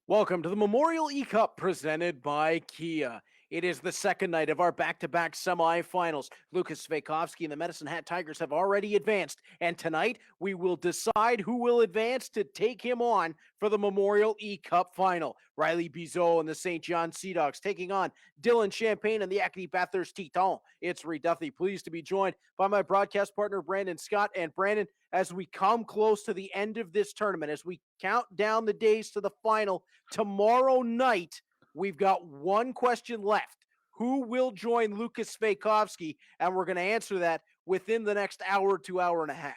Welcome to the Memorial E-Cup presented by Kia. It is the second night of our back-to-back semifinals. Lucas Svejkovsky and the Medicine Hat Tigers have already advanced, and tonight we will decide who will advance to take him on for the Memorial E-Cup final. Riley Bizot and the St. John Sea Dogs taking on Dylan Champagne and the Acadie-Bathurst Titans. It's Reed Duffy, pleased to be joined by my broadcast partner, Brandon Scott. And Brandon, as we come close to the end of this tournament, as we count down the days to the final tomorrow night, we've got one question left. Who will join Lucas Svejkovsky? And we're going to answer that within the next hour to hour and a half.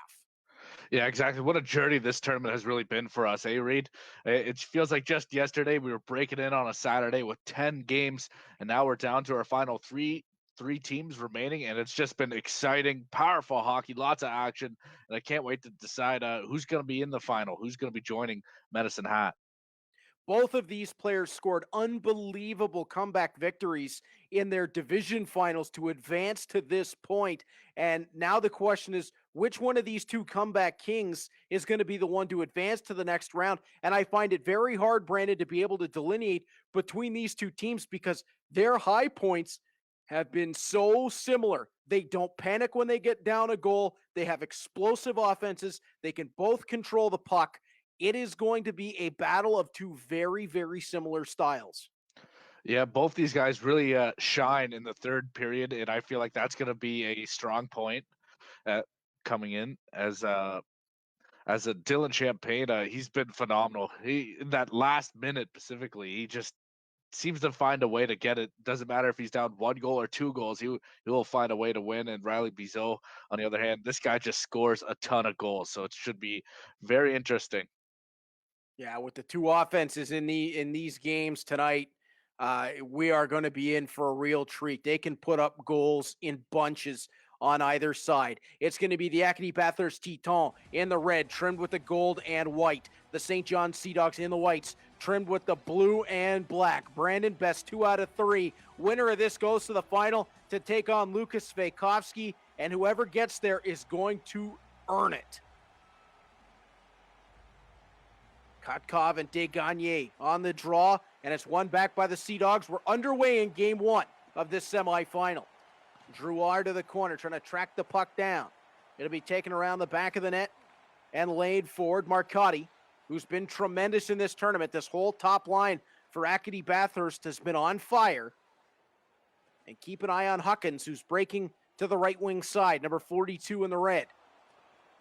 Yeah, exactly. What a journey this tournament has really been for us, Reed? It feels like just yesterday we were breaking in on a Saturday with 10 games, and now we're down to our final three teams remaining, and it's just been exciting, powerful hockey, lots of action, and I can't wait to decide who's going to be in the final, who's going to be joining Medicine Hat. Both of these players scored unbelievable comeback victories in their division finals to advance to this point. And now the question is, which one of these two comeback kings is going to be the one to advance to the next round? And I find it very hard, Brandon, to be able to delineate between these two teams because their high points have been so similar. They don't panic when they get down a goal. They have explosive offenses. They can both control the puck. It is going to be a battle of two very, very similar styles. Yeah, both these guys really shine in the third period, and I feel like that's going to be a strong point coming in as a Dylan Champagne. He's been phenomenal. He in that last minute specifically, he just seems to find a way to get it. Doesn't matter if he's down 1 goal or 2 goals, he will find a way to win. And Riley Bizot, on the other hand, this guy just scores a ton of goals, so it should be very interesting. Yeah, with the two offenses in these games tonight, we are going to be in for a real treat. They can put up goals in bunches on either side. It's going to be the Acadie-Bathurst Titans in the red, trimmed with the gold and white. The St. John Sea Dogs in the whites, trimmed with the blue and black. Brandon, best 2 out of 3. Winner of this goes to the final to take on Lucas Svejkovsky, and whoever gets there is going to earn it. Kotkov and Desgagne on the draw, and it's won back by the Sea Dogs. We're underway in game 1 of this semifinal. Drouard to the corner, trying to track the puck down. It'll be taken around the back of the net and laid forward. Marcotti, who's been tremendous in this tournament. This whole top line for Acadie-Bathurst has been on fire. And keep an eye on Huckins, who's breaking to the right wing side, number 42 in the red.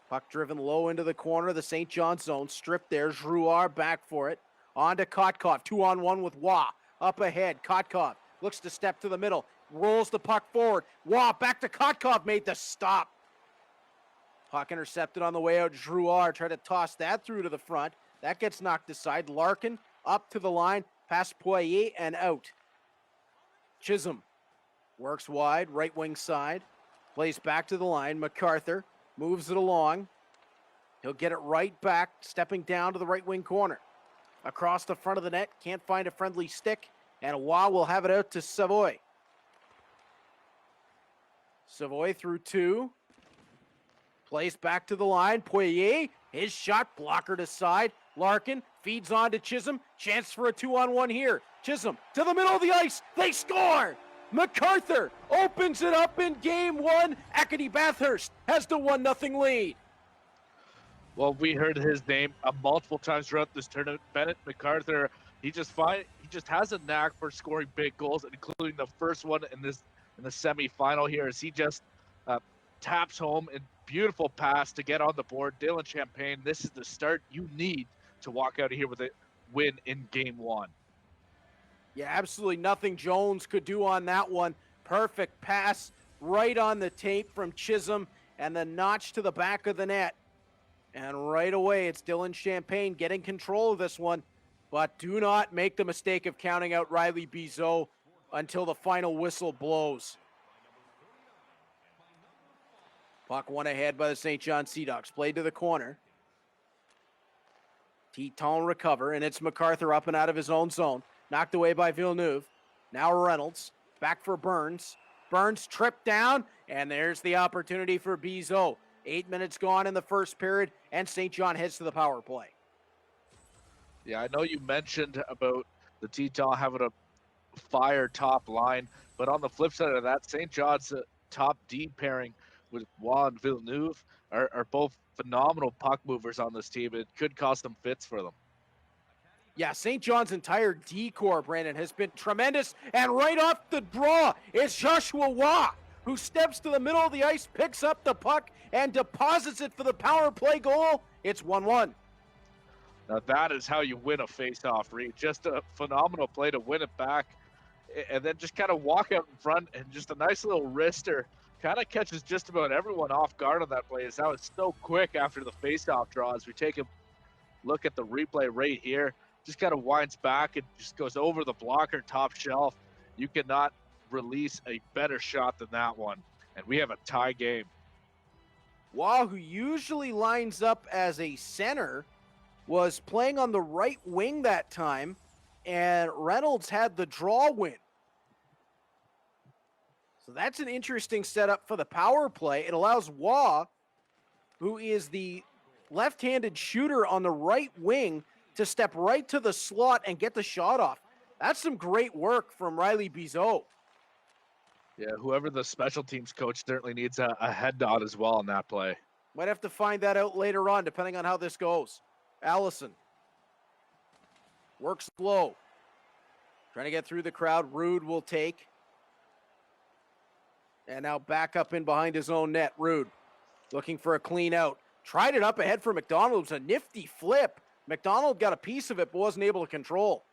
Puck driven low into the corner, the St. John zone. Stripped there. Drouard back for it. On to Kotkov. 2-on-1 with Waugh. Up ahead. Kotkov looks to step to the middle. Rolls the puck forward. Waugh back to Kotkov. Made the stop. Puck intercepted on the way out. Drouard tried to toss that through to the front. That gets knocked aside. Larkin up to the line. Past Poirier and out. Chisholm works wide. Right wing side. Plays back to the line. MacArthur moves it along. He'll get it right back, stepping down to the right wing corner. Across the front of the net, can't find a friendly stick, and Waugh will have it out to Savoy. Savoy through 2. Plays back to the line. Poirier, his shot, blocker to side. Larkin feeds on to Chisholm. Chance for a 2-on-1 here. Chisholm to the middle of the ice. They score! MacArthur opens it up in game 1. Acadie-Bathurst has the 1-0 lead. Well, we heard his name multiple times throughout this tournament. Bennett MacArthur, he just has a knack for scoring big goals, including the first one in the semifinal here, as he just uh, taps home and beautiful pass to get on the board. Dylan Champagne, this is the start you need to walk out of here with a win in game one. Yeah, absolutely nothing Jones could do on that one. Perfect pass right on the tape from Chisholm and the notch to the back of the net. And right away, it's Dylan Champagne getting control of this one. But do not make the mistake of counting out Riley Bizot until the final whistle blows. Puck won ahead by the St. John Sea Dogs. Played to the corner. Teton recover, and it's MacArthur up and out of his own zone. Knocked away by Villeneuve. Now Reynolds. Back for Burns. Burns tripped down, and there's the opportunity for Bizot. 8 minutes gone in the first period, and St. John heads to the power play. Yeah, I know you mentioned about the Teton having a fire top line, but on the flip side of that, St. John's top D pairing with Waugh and Villeneuve are both phenomenal puck movers on this team. It could cost them fits for them. Yeah, St. John's entire D-core, Brandon, has been tremendous. And right off the draw is Joshua Waugh, who steps to the middle of the ice, picks up the puck, and deposits it for the power play goal. It's 1-1. Now that is how you win a face-off, Reed. Just a phenomenal play to win it back, and then just kind of walk out in front, and just a nice little wrister. Kind of catches just about everyone off guard on that play. That was so quick after the face-off draw. As we take a look at the replay right here, just kind of winds back and just goes over the blocker top shelf. You cannot release a better shot than that one. And we have a tie game. Waugh, who usually lines up as a center, was playing on the right wing that time, and Reynolds had the draw win. So that's an interesting setup for the power play. It allows Waugh, who is the left-handed shooter on the right wing, to step right to the slot and get the shot off. That's some great work from Riley Bizot. Yeah, whoever the special teams coach certainly needs a head nod as well on that play. Might have to find that out later on, depending on how this goes. Allison works low. Trying to get through the crowd. Rude will take. And now back up in behind his own net. Rude looking for a clean out. Tried it up ahead for McDonald. It was a nifty flip. McDonald got a piece of it, but wasn't able to control.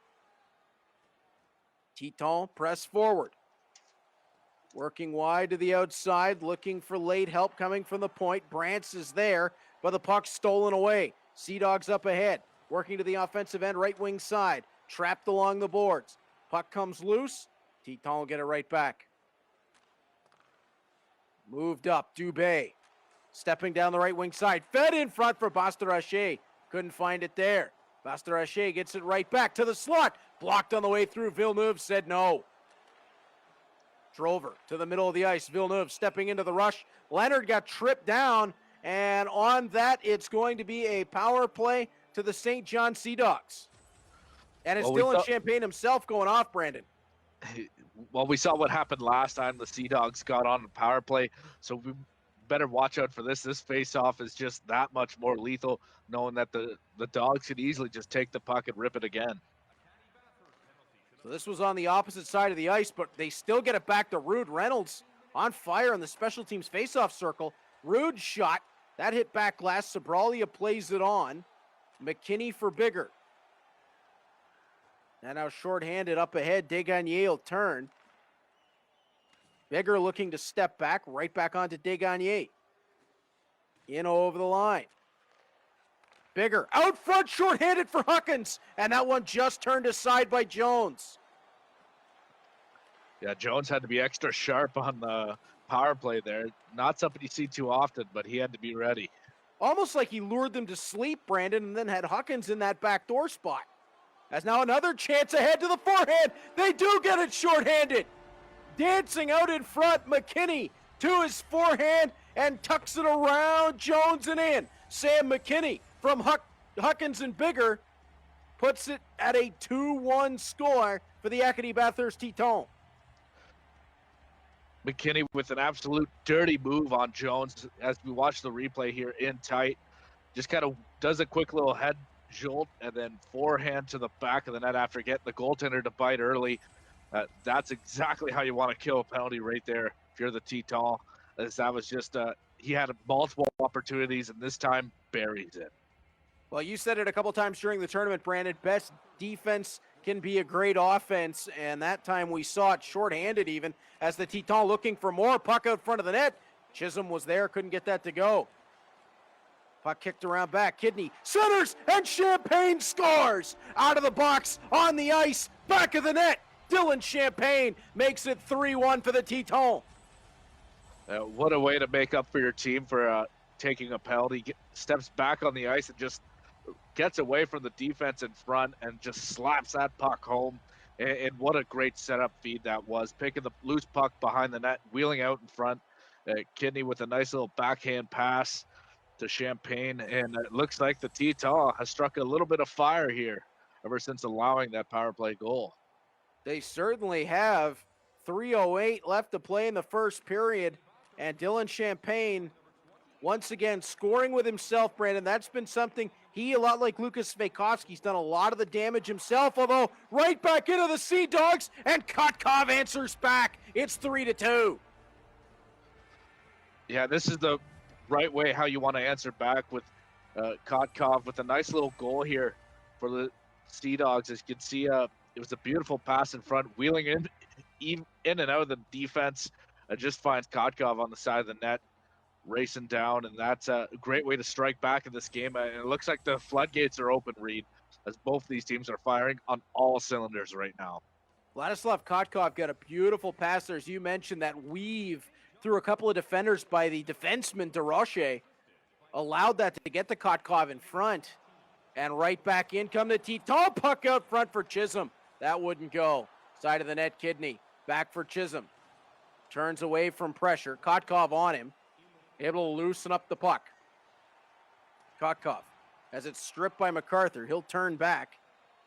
Teton press forward. Working wide to the outside, looking for late help coming from the point. Brantz is there, but the puck's stolen away. Sea Dogs up ahead, working to the offensive end, right wing side. Trapped along the boards. Puck comes loose. Teton will get it right back. Moved up, Dubé. Stepping down the right wing side. Fed in front for Bastarache. Couldn't find it there. Bastarache gets it right back to the slot. Blocked on the way through. Villeneuve said no. Drover to the middle of the ice. Villeneuve stepping into the rush. Leonard got tripped down, and on that, it's going to be a power play to the St. John Sea Dogs. And it's Dylan Champagne himself going off, Brandon. Well, we saw what happened last time the Sea Dogs got on the power play, so we better watch out for this. This face-off is just that much more lethal, knowing that the Dogs could easily just take the puck and rip it again. So this was on the opposite side of the ice, but they still get it back to Rude. Reynolds on fire in the special teams face-off circle. Rude shot. That hit back glass. Sabralia plays it on. McKinney for Bigger. And now shorthanded up ahead. Desgagnés will turn. Bigger looking to step back. Right back onto Desgagnés. In over the line. Bigger out front, shorthanded for Huckins, and that one just turned aside by Jones. Yeah, Jones had to be extra sharp on the power play there. Not something you see too often, but he had to be ready. Almost like he lured them to sleep, Brandon, and then had Huckins in that backdoor spot. As now another chance ahead to the forehand. They do get it shorthanded. Dancing out in front, McKinney to his forehand and tucks it around Jones and in. Sam McKinney from Huckins and Bigger puts it at a 2-1 score for the Acadie-Bathurst Teton. McKinney with an absolute dirty move on Jones as we watch the replay here in tight. just kind of does a quick little head jolt and then forehand to the back of the net after getting the goaltender to bite early. That's exactly how you want to kill a penalty right there if you're the Teton. As that was just he had multiple opportunities and this time buries it. Well, you said it a couple times during the tournament, Brandon. Best defense can be a great offense, and that time we saw it shorthanded even as the Teton looking for more. Puck out front of the net. Chisholm was there, couldn't get that to go. Puck kicked around back. Kidney centers, and Champagne scores out of the box, on the ice, back of the net. Dylan Champagne makes it 3-1 for the Teton. What a way to make up for your team for taking a penalty. Steps back on the ice and just gets away from the defense in front and just slaps that puck home. And what a great setup feed that was. Picking the loose puck behind the net, wheeling out in front. Kidney with a nice little backhand pass to Champagne. And it looks like the Teton has struck a little bit of fire here ever since allowing that power play goal. They certainly have. 3:08 left to play in the first period. And Dylan Champagne, once again, scoring with himself, Brandon. That's been something he, a lot like Lucas Svejkovsky's done a lot of the damage himself, although right back into the Sea Dogs, and Kotkov answers back. It's 3-2. Yeah, this is the right way how you want to answer back with Kotkov with a nice little goal here for the Sea Dogs. As you can see, it was a beautiful pass in front, wheeling in and out of the defense. Just finds Kotkov on the side of the net, racing down, and that's a great way to strike back in this game. And it looks like the floodgates are open, Reed, as both these teams are firing on all cylinders right now. Vladislav Kotkov got a beautiful pass there, as you mentioned, that weave through a couple of defenders by the defenseman DeRoche. Allowed that to get the Kotkov in front. And right back in come the Teton. Puck out front for Chisholm. That wouldn't go. Side of the net, Kidney. Back for Chisholm. Turns away from pressure. Kotkov on him. Able to loosen up the puck. Kotkov, as it's stripped by MacArthur, he'll turn back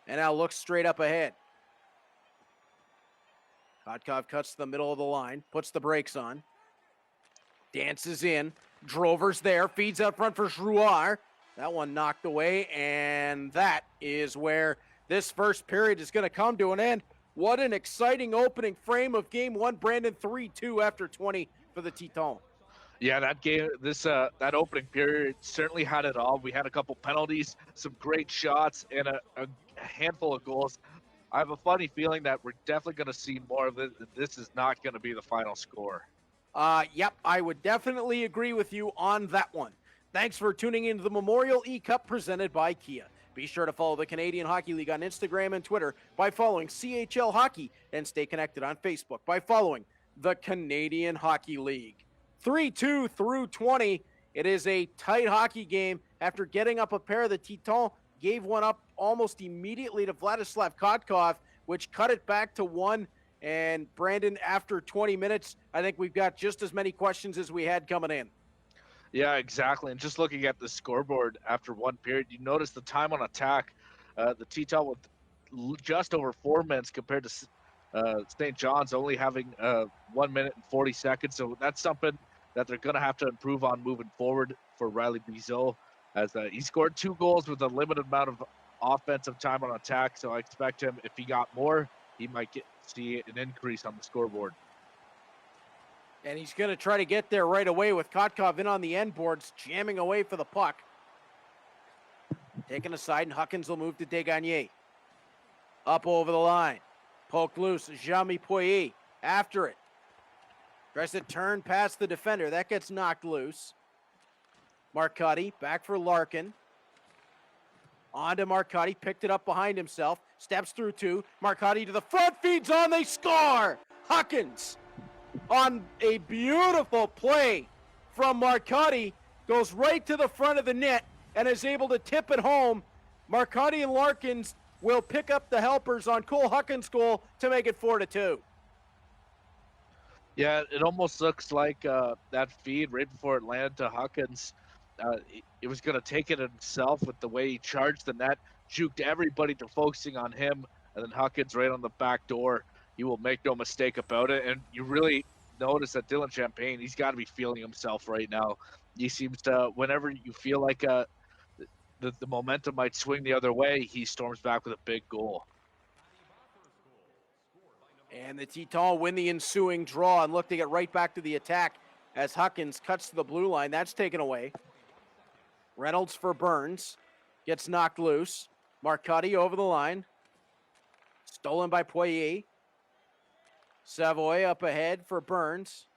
and now looks straight up ahead. Kotkov cuts to the middle of the line, puts the brakes on, dances in. Drover's there, feeds out front for Jouard. That one knocked away, and that is where this first period is going to come to an end. What an exciting opening frame of game one. Brandon, 3-2 after 20 for the Teton. Yeah, that game, that opening period certainly had it all. We had a couple penalties, some great shots, and a handful of goals. I have a funny feeling that we're definitely going to see more of this. This is not going to be the final score. Yep, I would definitely agree with you on that one. Thanks for tuning into the Memorial E-Cup presented by Kia. Be sure to follow the Canadian Hockey League on Instagram and Twitter by following CHL Hockey, and stay connected on Facebook by following the Canadian Hockey League. 3-2 through 20. It is a tight hockey game. After getting up a pair, the Teton gave one up almost immediately to Vladislav Kotkov, which cut it back to one. And Brandon, after 20 minutes, I think we've got just as many questions as we had coming in. Yeah, exactly. And just looking at the scoreboard after one period, you notice the time on attack. The Teton with just over 4 minutes compared to St. John's only having 1 minute and 40 seconds. So that's something that they're going to have to improve on moving forward for Riley Bizot, as he scored 2 goals with a limited amount of offensive time on attack. So I expect him, if he got more, he might see an increase on the scoreboard. And he's going to try to get there right away with Kotkov in on the end boards, jamming away for the puck. Taken aside, and Huckins will move to Desgagnés. Up over the line. Poked loose. Jean-Mi Poirier after it. Tries to turn past the defender. That gets knocked loose. Marcotti back for Larkin. On to Marcotti. Picked it up behind himself. Steps through 2. Marcotti to the front. Feeds on. They score! Huckins on a beautiful play from Marcotti. Goes right to the front of the net and is able to tip it home. Marcotti and Larkins will pick up the helpers on Cole Huckins' goal to make it 4-2. Yeah, it almost looks like that feed right before it landed to Huckins. It was going to take it himself with the way he charged the net, juked everybody to focusing on him, and then Huckins right on the back door. He will make no mistake about it. And you really notice that Dylan Champagne, he's got to be feeling himself right now. He seems to, whenever you feel like the momentum might swing the other way, he storms back with a big goal. And the Tetons win the ensuing draw and look to get right back to the attack as Huckins cuts to the blue line. That's taken away. Reynolds for Burns. Gets knocked loose. Marcotti over the line. Stolen by Poirier. Savoy up ahead for Burns,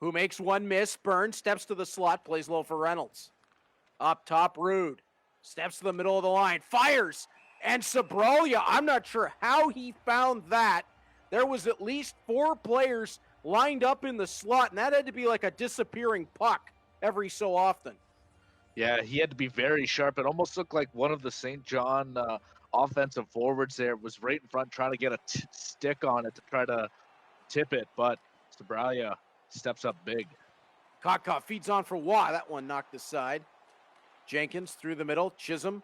who makes one miss. Burns steps to the slot, plays low for Reynolds. Up top, Rude. Steps to the middle of the line, fires. And Sabralia, I'm not sure how he found that. There was at least 4 players lined up in the slot, and that had to be like a disappearing puck every so often. Yeah, he had to be very sharp. It almost looked like one of the St. John offensive forwards there was right in front trying to get a stick on it to try to tip it, but Sabralia steps up big. Kotkov feeds on for Waugh. That one knocked aside. Jenkins through the middle. Chisholm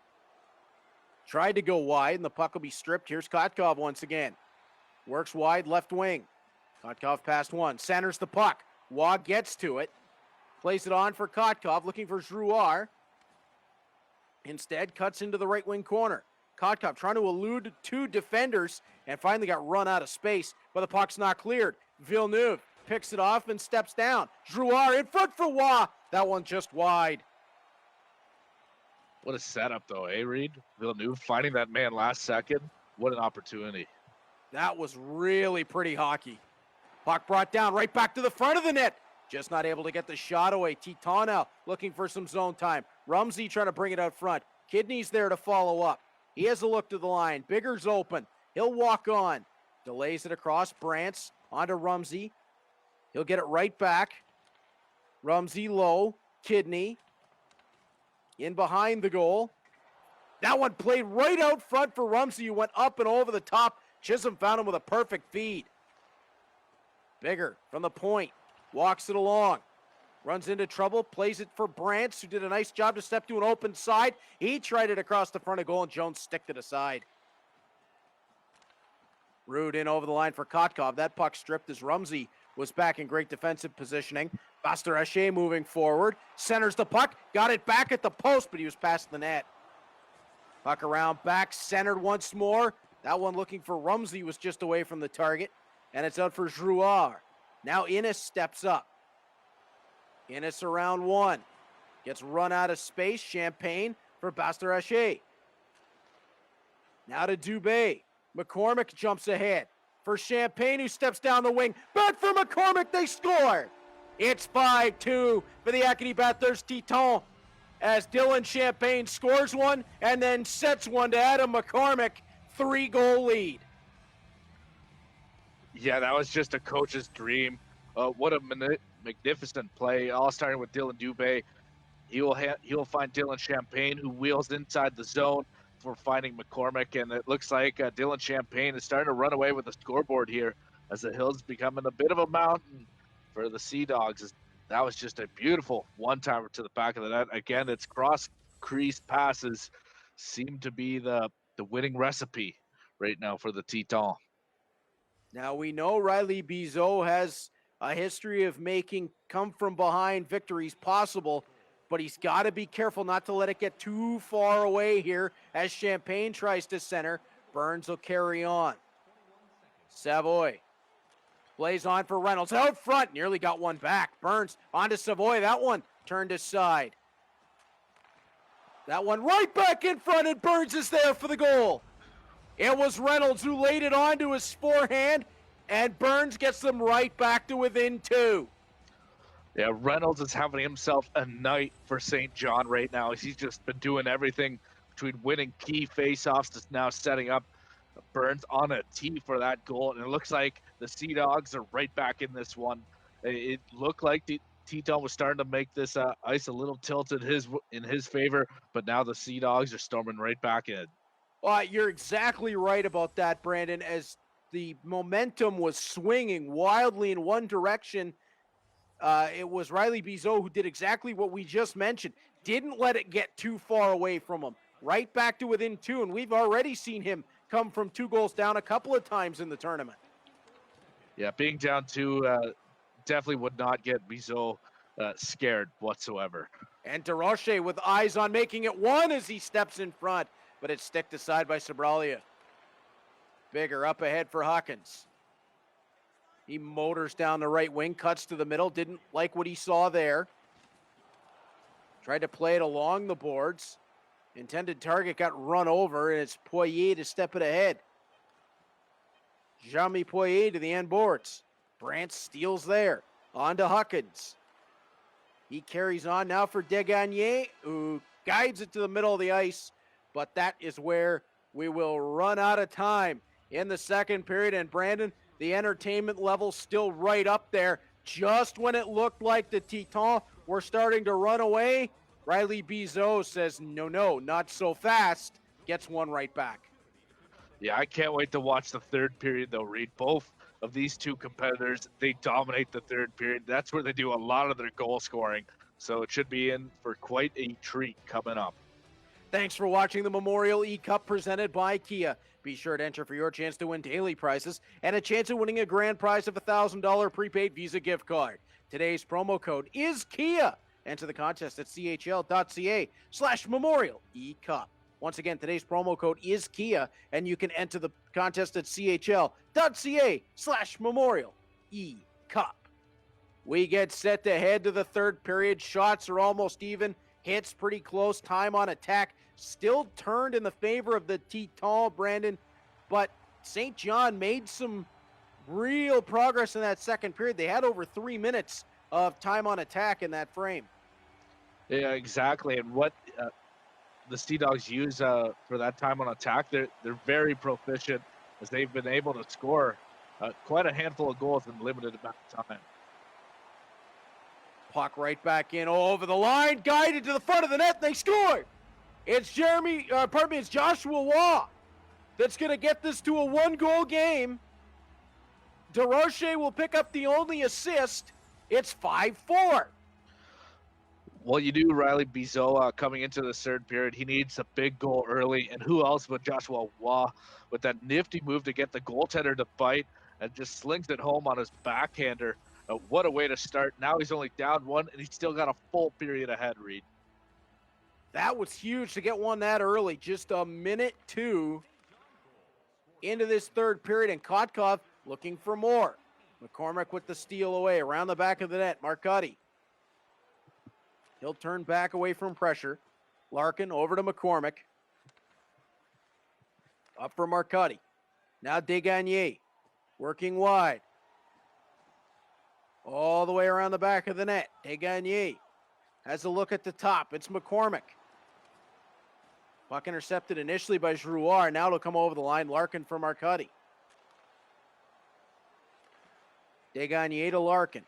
tried to go wide, and the puck will be stripped. Here's Kotkov once again. Works wide, left wing. Kotkov past one. Centers the puck. Waugh gets to it. Plays it on for Kotkov, looking for Drouard. Instead, cuts into the right wing corner. Kotkov trying to elude 2 defenders and finally got run out of space, but the puck's not cleared. Villeneuve picks it off and steps down. Drouard in front for Waugh. That one just wide. What a setup, though, Reed? Villeneuve finding that man last second. What an opportunity. That was really pretty hockey. Puck brought down right back to the front of the net. Just not able to get the shot away. Teton now looking for some zone time. Rumsey trying to bring it out front. Kidney's there to follow up. He has a look to the line. Bigger's open. He'll walk on. Delays it across. Brantz onto Rumsey. He'll get it right back. Rumsey low. Kidney in behind the goal. That one played right out front for Rumsey, who went up and over the top. Chisholm found him with a perfect feed. Bigger from the point. Walks it along. Runs into trouble. Plays it for Brantz, who did a nice job to step to an open side. He tried it across the front of goal, and Jones sticked it aside. Rude in over the line for Kotkov. That puck stripped as Rumsey was back in great defensive positioning. Bastarache moving forward. Centers the puck. Got it back at the post, but he was past the net. Puck around back. Centered once more. That one looking for Rumsey was just away from the target. And it's out for Drouard. Now Innes steps up. Innes around 1. Gets run out of space. Champagne for Bastarache. Now to Dubé. McCormick jumps ahead for Champagne, who steps down the wing. Back for McCormick. They score. It's 5-2 for the Acadie-Bathurst Tetons as Dylan Champagne scores one and then sets one to Adam McCormick. 3-goal lead. Yeah, that was just a coach's dream. What a magnificent play, all starting with Dylan Dubé. He will find Dylan Champagne, who wheels inside the zone for finding McCormick, and it looks like Dylan Champagne is starting to run away with the scoreboard here as the Hills becoming a bit of a mountain for the Sea Dogs. That was just a beautiful one-timer to the back of the net. Again, its cross-crease passes seem to be the winning recipe right now for the Tetons. Now we know Riley Bizot has a history of making come-from-behind victories possible, but he's got to be careful not to let it get too far away here as Champagne tries to center. Burns will carry on. Savoy plays on for Reynolds. Out front, nearly got one back. Burns onto Savoy. That one turned aside. That one right back in front, and Burns is there for the goal. It was Reynolds who laid it onto his forehand, and Burns gets them right back to within 2. Yeah, Reynolds is having himself a night for St. John right now. He's just been doing everything between winning key faceoffs to now setting up Burns on a tee for that goal. And it looks like the Sea Dogs are right back in this one. It looked like the Teton was starting to make this ice a little tilted in his favor, but now the Sea Dogs are storming right back in. You're exactly right about that, Brandon. As the momentum was swinging wildly in one direction, it was Riley Bizot who did exactly what we just mentioned. Didn't let it get too far away from him. Right back to within 2, and we've already seen him come from 2 goals down a couple of times in the tournament. Yeah, being down 2 definitely would not get Bizot scared whatsoever. And DeRoche with eyes on making it one as he steps in front, but it's sticked aside by Sobralia. Bigger up ahead for Hawkins. He motors down the right wing, cuts to the middle, didn't like what he saw there. Tried to play it along the boards. Intended target got run over, and it's Poirier to step it ahead. Jean-Mi Poirier to the end boards. Brant steals there. On to Hawkins. He carries on now for Degagne, who guides it to the middle of the ice, but that is where we will run out of time in the second period. And Brandon, the entertainment level still right up there. Just when it looked like the Titans were starting to run away, Riley Bizot says, no, not so fast. Gets one right back. Yeah, I can't wait to watch the third period, though, Reed. Both of these two competitors, they dominate the third period. That's where they do a lot of their goal scoring. So it should be in for quite a treat coming up. Thanks for watching the Memorial E-Cup presented by Kia. Be sure to enter for your chance to win daily prizes and a chance of winning a grand prize of a $1,000 prepaid Visa gift card. Today's promo code is Kia. Enter the contest at chl.ca/Memorial E-Cup. Once again, today's promo code is Kia, and you can enter the contest at chl.ca/Memorial E-Cup. We get set to head to the third period. Shots are almost even. Hits pretty close. Time on attack still turned in the favor of the Titans, Brandon. But St. John made some real progress in that second period. They had over 3 minutes of time on attack in that frame. Yeah, exactly. And what the Sea Dogs use for that time on attack, they're very proficient, as they've been able to score quite a handful of goals in limited amount of time. Puck right back in over the line, guided to the front of the net. They score. It's it's Joshua Waugh that's going to get this to a one-goal game. DeRoche will pick up the only assist. It's 5-4. Well, you do, Riley Bizot coming into the third period. He needs a big goal early, and who else but Joshua Waugh with that nifty move to get the goaltender to bite and just slings it home on his backhander. What a way to start. Now he's only down one, and he's still got a full period ahead, Reed. That was huge to get one that early. Just a minute two into this third period, and Kotkov looking for more. McCormick with the steal away around the back of the net. Marcotti. He'll turn back away from pressure. Larkin over to McCormick. Up for Marcotti. Now Degagne working wide. All the way around the back of the net. Degagne has a look at the top. It's McCormick. Puck intercepted initially by Drouard. Now it'll come over the line. Larkin for Marcotti. Degagne to Larkin.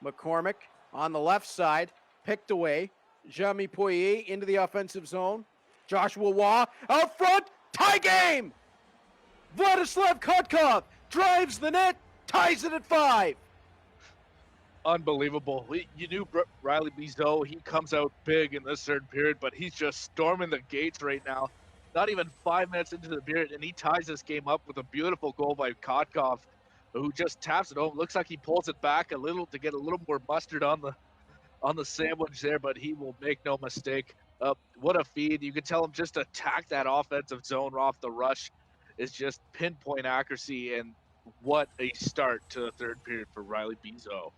McCormick on the left side. Picked away. Jean-Mi Poirier into the offensive zone. Joshua Waugh out front. Tie game! Vladislav Kotkov drives the net. Ties it at 5. Unbelievable. You knew Riley Bizot, he comes out big in this third period, but he's just storming the gates right now. Not even 5 minutes into the period, and he ties this game up with a beautiful goal by Kotkov, who just taps it home. Looks like he pulls it back a little to get a little more mustard on the sandwich there, but he will make no mistake. What a feed. You can tell him just attack that offensive zone off the rush. Is just pinpoint accuracy, and what a start to the third period for Riley Bizot.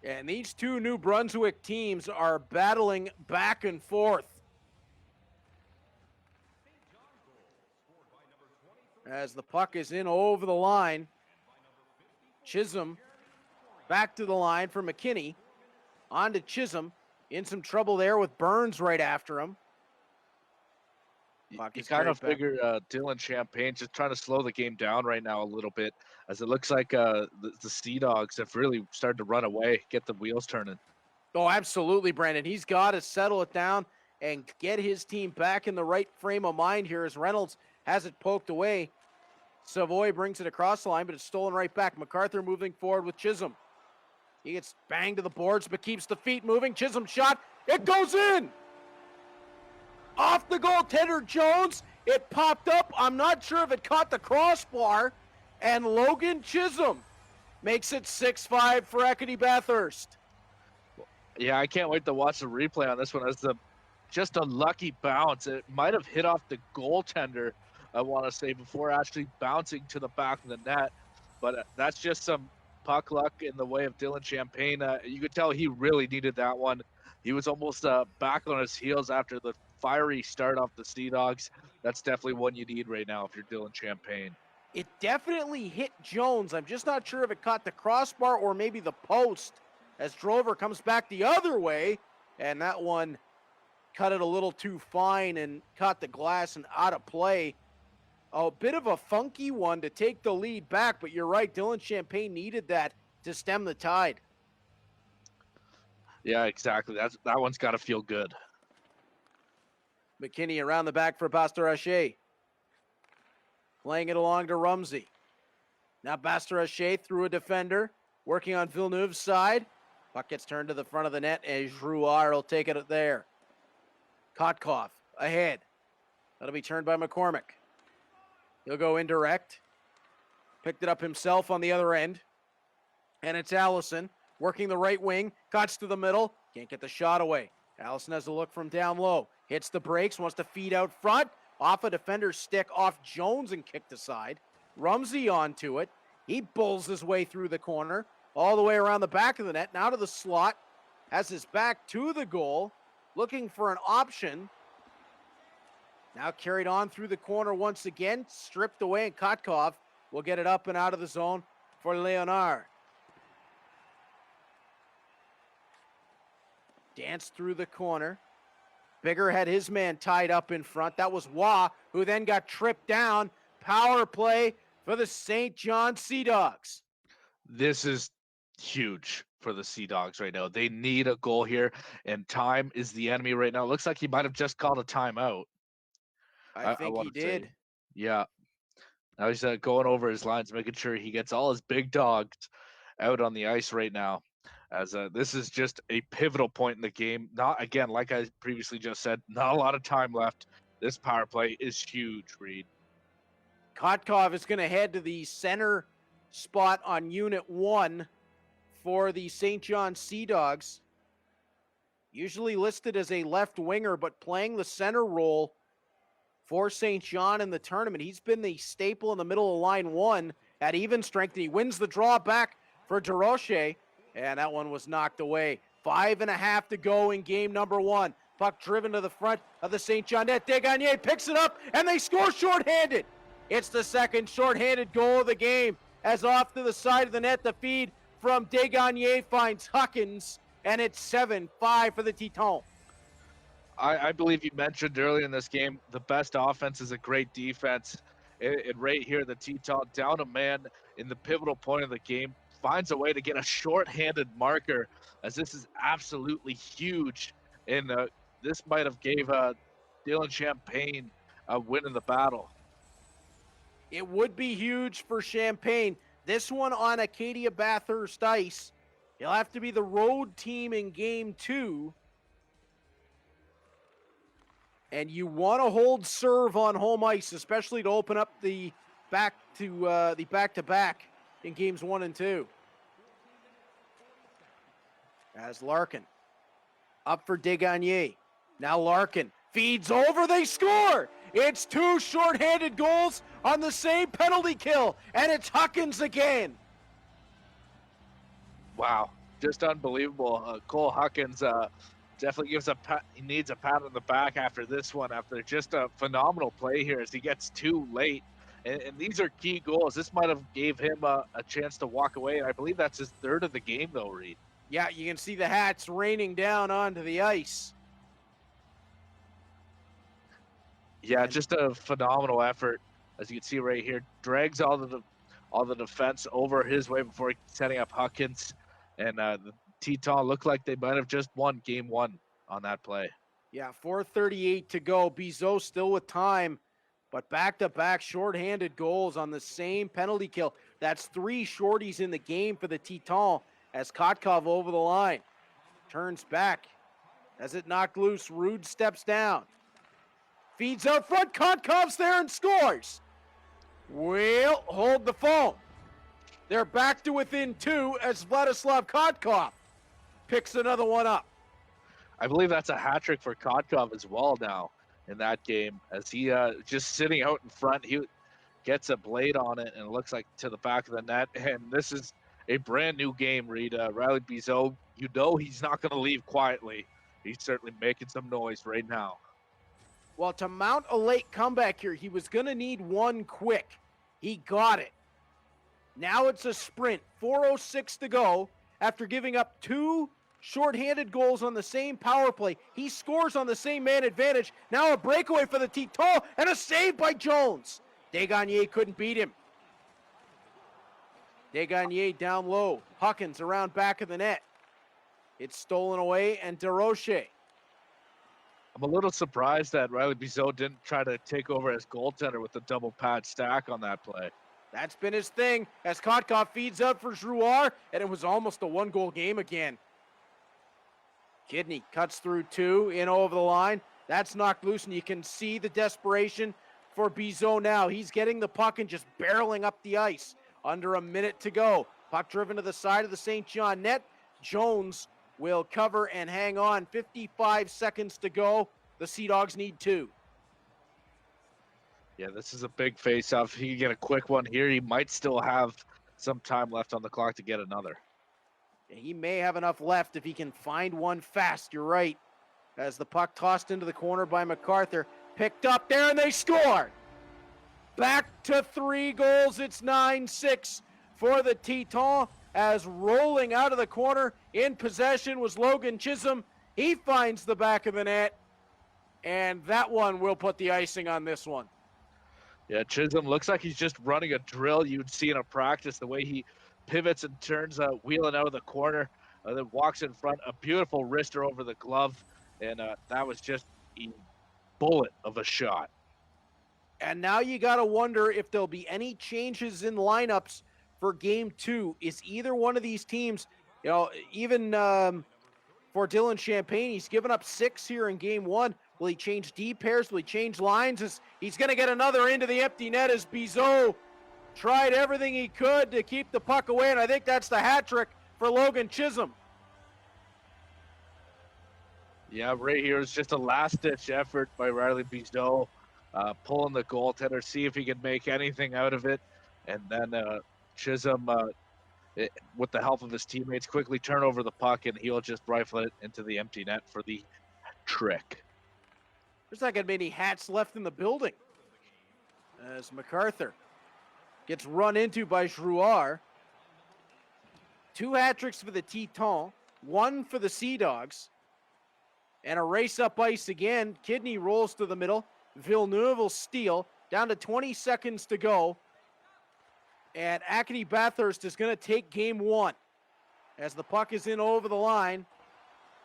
And these two New Brunswick teams are battling back and forth. As the puck is in over the line, Chisholm back to the line for McKinney. On to Chisholm. In some trouble there with Burns right after him. You kind of figure Dylan Champagne just trying to slow the game down right now a little bit, as it looks like the Sea Dogs have really started to run away, get the wheels turning. Oh, absolutely, Brandon. He's got to settle it down and get his team back in the right frame of mind here as Reynolds has it poked away. Savoy brings it across the line, but it's stolen right back. MacArthur moving forward with Chisholm. He gets banged to the boards, but keeps the feet moving. Chisholm shot. It goes in! Off the goaltender, Jones. It popped up. I'm not sure if it caught the crossbar. And Logan Chisholm makes it 6-5 for Acadie-Bathurst. Yeah, I can't wait to watch the replay on this one. As just a lucky bounce. It might have hit off the goaltender, I want to say, before actually bouncing to the back of the net. But that's just some puck luck in the way of Dylan Champagne. You could tell he really needed that one. He was almost back on his heels after the fiery start off the Sea Dogs. That's definitely one you need right now if you're Dylan Champagne. It definitely hit Jones. I'm just not sure if it caught the crossbar or maybe the post as Drover comes back the other way, and that one cut it a little too fine and caught the glass and out of play. A bit of a funky one to take the lead back, but you're right, Dylan Champagne needed that to stem the tide. Yeah, exactly. That one's got to feel good. McKinney around the back for Bastarache. Playing it along to Rumsey. Now Bastarache through a defender, working on Villeneuve's side. Puck gets turned to the front of the net, and Drouard will take it there. Kotkov ahead. That'll be turned by McCormick. He'll go indirect. Picked it up himself on the other end. And it's Allison working the right wing. Cuts to the middle. Can't get the shot away. Allison has a look from down low. Hits the brakes. Wants to feed out front. Off a defender's stick. Off Jones and kicked aside. Rumsey onto it. He bulls his way through the corner. All the way around the back of the net. Now to the slot. Has his back to the goal. Looking for an option. Now carried on through the corner once again. Stripped away, and Kotkov will get it up and out of the zone for Leonard. Danced through the corner. Bigger had his man tied up in front. That was Waugh, who then got tripped down. Power play for the St. John Sea Dogs. This is huge for the Sea Dogs right now. They need a goal here, and time is the enemy right now. It looks like he might have just called a timeout. I think he did. Say. Yeah. Now he's going over his lines, making sure he gets all his big dogs out on the ice right now. As this is just a pivotal point in the game. Not, again, like I previously just said, not a lot of time left. This power play is huge, Reed. Kotkov is going to head to the center spot on Unit 1 for the St. John Sea Dogs. Usually listed as a left winger, but playing the center role for St. John in the tournament. He's been the staple in the middle of line 1 at even strength, and he wins the draw back for DeRoche, and that one was knocked away. 5.5 to go in game number 1. Puck driven to the front of the St. John net. Desgagne picks it up, and they score shorthanded. It's the second shorthanded goal of the game, as off to the side of the net, the feed from Desgagne finds Huckins, and it's 7-5 for the Titans. I believe you mentioned earlier in this game, the best offense is a great defense. And right here, the Teton down a man in the pivotal point of the game, finds a way to get a shorthanded marker, as this is absolutely huge. And this might have gave Dylan Champagne a win in the battle. It would be huge for Champagne. This one on Acadie-Bathurst ice. He'll have to be the road team in game 2. And you want to hold serve on home ice, especially to open up the back-to-back in games 1 and 2. As Larkin up for Desgagne. Now Larkin feeds over, they score! It's 2 shorthanded goals on the same penalty kill, and it's Huckins again. Wow, just unbelievable. Cole Huckins definitely gives he needs a pat on the back after this one, after just a phenomenal play here as he gets 2 late. And these are key goals. This might have gave him a chance to walk away, and I believe that's his 3rd of the game, though, Reed. Yeah, you can see the hats raining down onto the ice. Yeah, just a phenomenal effort, as you can see right here. Drags all the defense over his way before setting up Huckins, and the Teton looked like they might have just won game 1 on that play. Yeah, 4:38 to go. Bizot still with time, but back-to-back shorthanded goals on the same penalty kill. That's 3 shorties in the game for the Teton as Kotkov over the line. Turns back. As it knocked loose, Rude steps down. Feeds out front, Kotkov's there and scores. Well, hold the phone. They're back to within 2 as Vladislav Kotkov picks another one up. I believe that's a hat trick for Kotkov as well now in that game, as he just sitting out in front. He gets a blade on it, and it looks like to the back of the net. And this is a brand new game, Reed. Riley Bizot, you know he's not going to leave quietly. He's certainly making some noise right now. Well, to mount a late comeback here, he was going to need one quick. He got it. Now it's a sprint. 4:06 to go after giving up 2 shorthanded goals on the same power play. He scores on the same man advantage. Now a breakaway for the Titans and a save by Jones. Desgagne couldn't beat him. Desgagne down low. Huckins around back of the net. It's stolen away, and DeRoche. I'm a little surprised that Riley Bizot didn't try to take over as goaltender with the double pad stack on that play. That's been his thing as Kotkov feeds out for Drouard, and it was almost a 1-goal game again. Kidney cuts through 2, in over the line. That's knocked loose, and you can see the desperation for Bizot now. He's getting the puck and just barreling up the ice. Under a minute to go. Puck driven to the side of the St. John net. Jones will cover and hang on. 55 seconds to go. The Sea Dogs need 2. Yeah, this is a big face-off. If he can get a quick one here, he might still have some time left on the clock to get another. He may have enough left if he can find one fast. You're right. As the puck tossed into the corner by MacArthur. Picked up there, and they score. Back to 3 goals. It's 9-6 for the Titans. As rolling out of the corner in possession was Logan Chisholm. He finds the back of the net. And that one will put the icing on this one. Yeah, Chisholm looks like he's just running a drill you'd see in a practice, the way he pivots and turns wheeling out of the corner, then walks in front, a beautiful wrister over the glove, and that was just a bullet of a shot. And now you got to wonder if there'll be any changes in lineups for Game 2. Is either one of these teams, even for Dylan Champagne, he's given up 6 here in Game 1. Will he change D pairs? Will he change lines? He's going to get another into the empty net as Bizot tried everything he could to keep the puck away, and I think that's the hat trick for Logan Chisholm. Yeah, right here is just a last-ditch effort by Riley Bizot, pulling the goaltender, see if he can make anything out of it, and then Chisholm, with the help of his teammates, quickly turn over the puck, and he'll just rifle it into the empty net for the trick. There's not going to be any hats left in the building as MacArthur gets run into by Drouard. 2 hat tricks for the Titans, 1 for the Sea Dogs, and a race up ice again. Kidney rolls to the middle. Villeneuve will steal. Down to 20 seconds to go. And Acadie-Bathurst is going to take Game 1 as the puck is in over the line.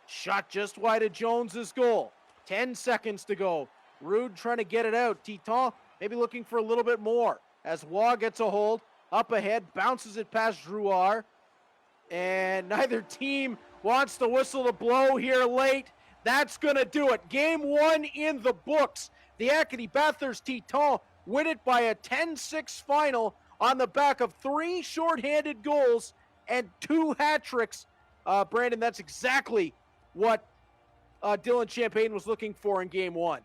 Shot just wide of Jones's goal. 10 seconds to go. Rude trying to get it out. Titon maybe looking for a little bit more as Waugh gets a hold. Up ahead, bounces it past Drouard. And neither team wants the whistle to blow here late. That's going to do it. Game 1 in the books. The Acadie-Bathurst Titans win it by a 10-6 final on the back of 3 shorthanded goals and 2 hat tricks. Brandon, that's exactly what Dylan Champagne was looking for in Game 1.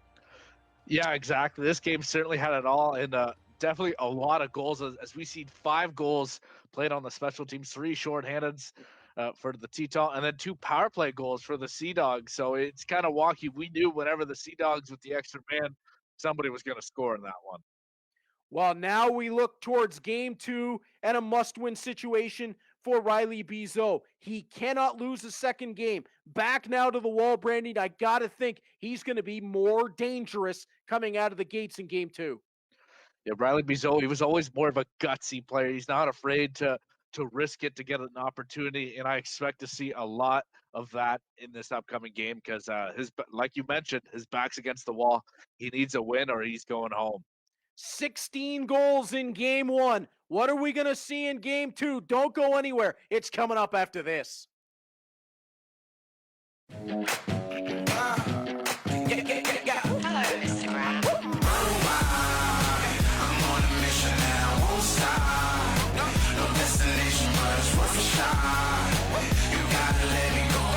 Yeah, exactly. This game certainly had it all, and definitely a lot of goals as we see 5 goals played on the special teams, 3 shorthandeds for the Titans, and then 2 power play goals for the Sea Dogs. So it's kind of wonky. We knew whenever the Sea Dogs with the extra man, somebody was going to score in that one. Well, now we look towards Game 2 and a must-win situation for Riley Bizot. He cannot lose a second game. Back now to the wall, Brandon. I got to think he's going to be more dangerous coming out of the gates in Game 2. Yeah, Riley Bizot, he was always more of a gutsy player. He's not afraid to risk it to get an opportunity, and I expect to see a lot of that in this upcoming game because, like you mentioned, his back's against the wall. He needs a win or he's going home. 16 goals in Game 1. What are we going to see in Game 2? Don't go anywhere. It's coming up after this. Hello, Instagram. I'm on a mission and I won't stop. No destination, but it's worth a shot. You gotta let me go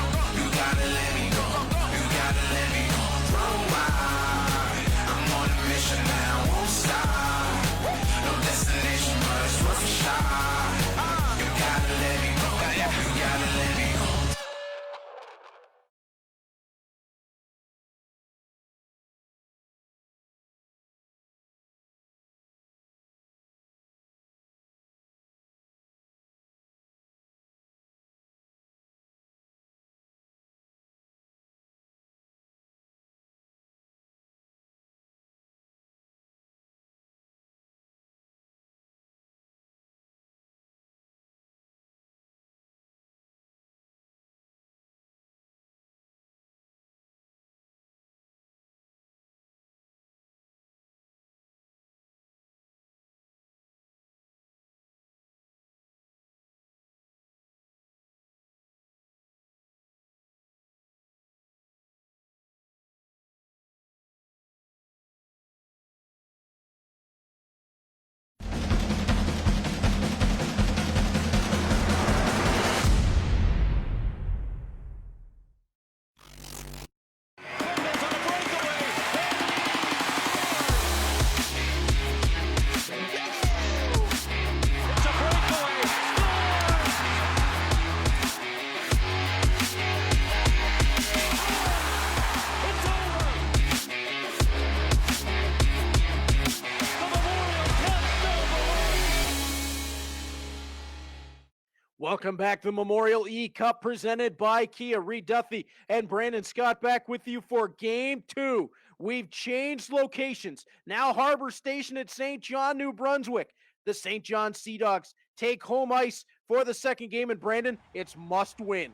Welcome back to the Memorial E Cup presented by Kia. Reed Duthie and Brandon Scott back with you for Game 2. We've changed locations. Now Harbor Station at St. John, New Brunswick. The St. John Sea Dogs take home ice for the second game. And Brandon, it's must win.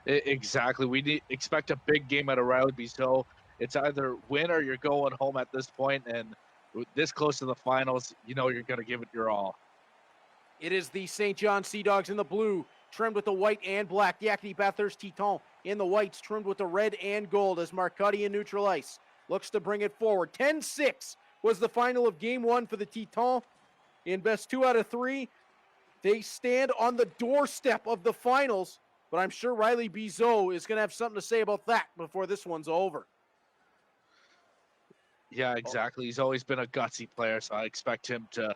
Exactly. We expect a big game out of Riley Bizot. It's either win or you're going home at this point, and this close to the finals, you know you're going to give it your all. It is the St. John Sea Dogs in the blue, trimmed with the white and black. The Acadie-Bathurst Teton in the whites, trimmed with the red and gold as Marcotte in neutral ice looks to bring it forward. 10-6 was the final of Game 1 for the Teton. In best 2 out of 3, they stand on the doorstep of the finals, but I'm sure Riley Bizot is going to have something to say about that before this one's over. Yeah, exactly. He's always been a gutsy player, so I expect him to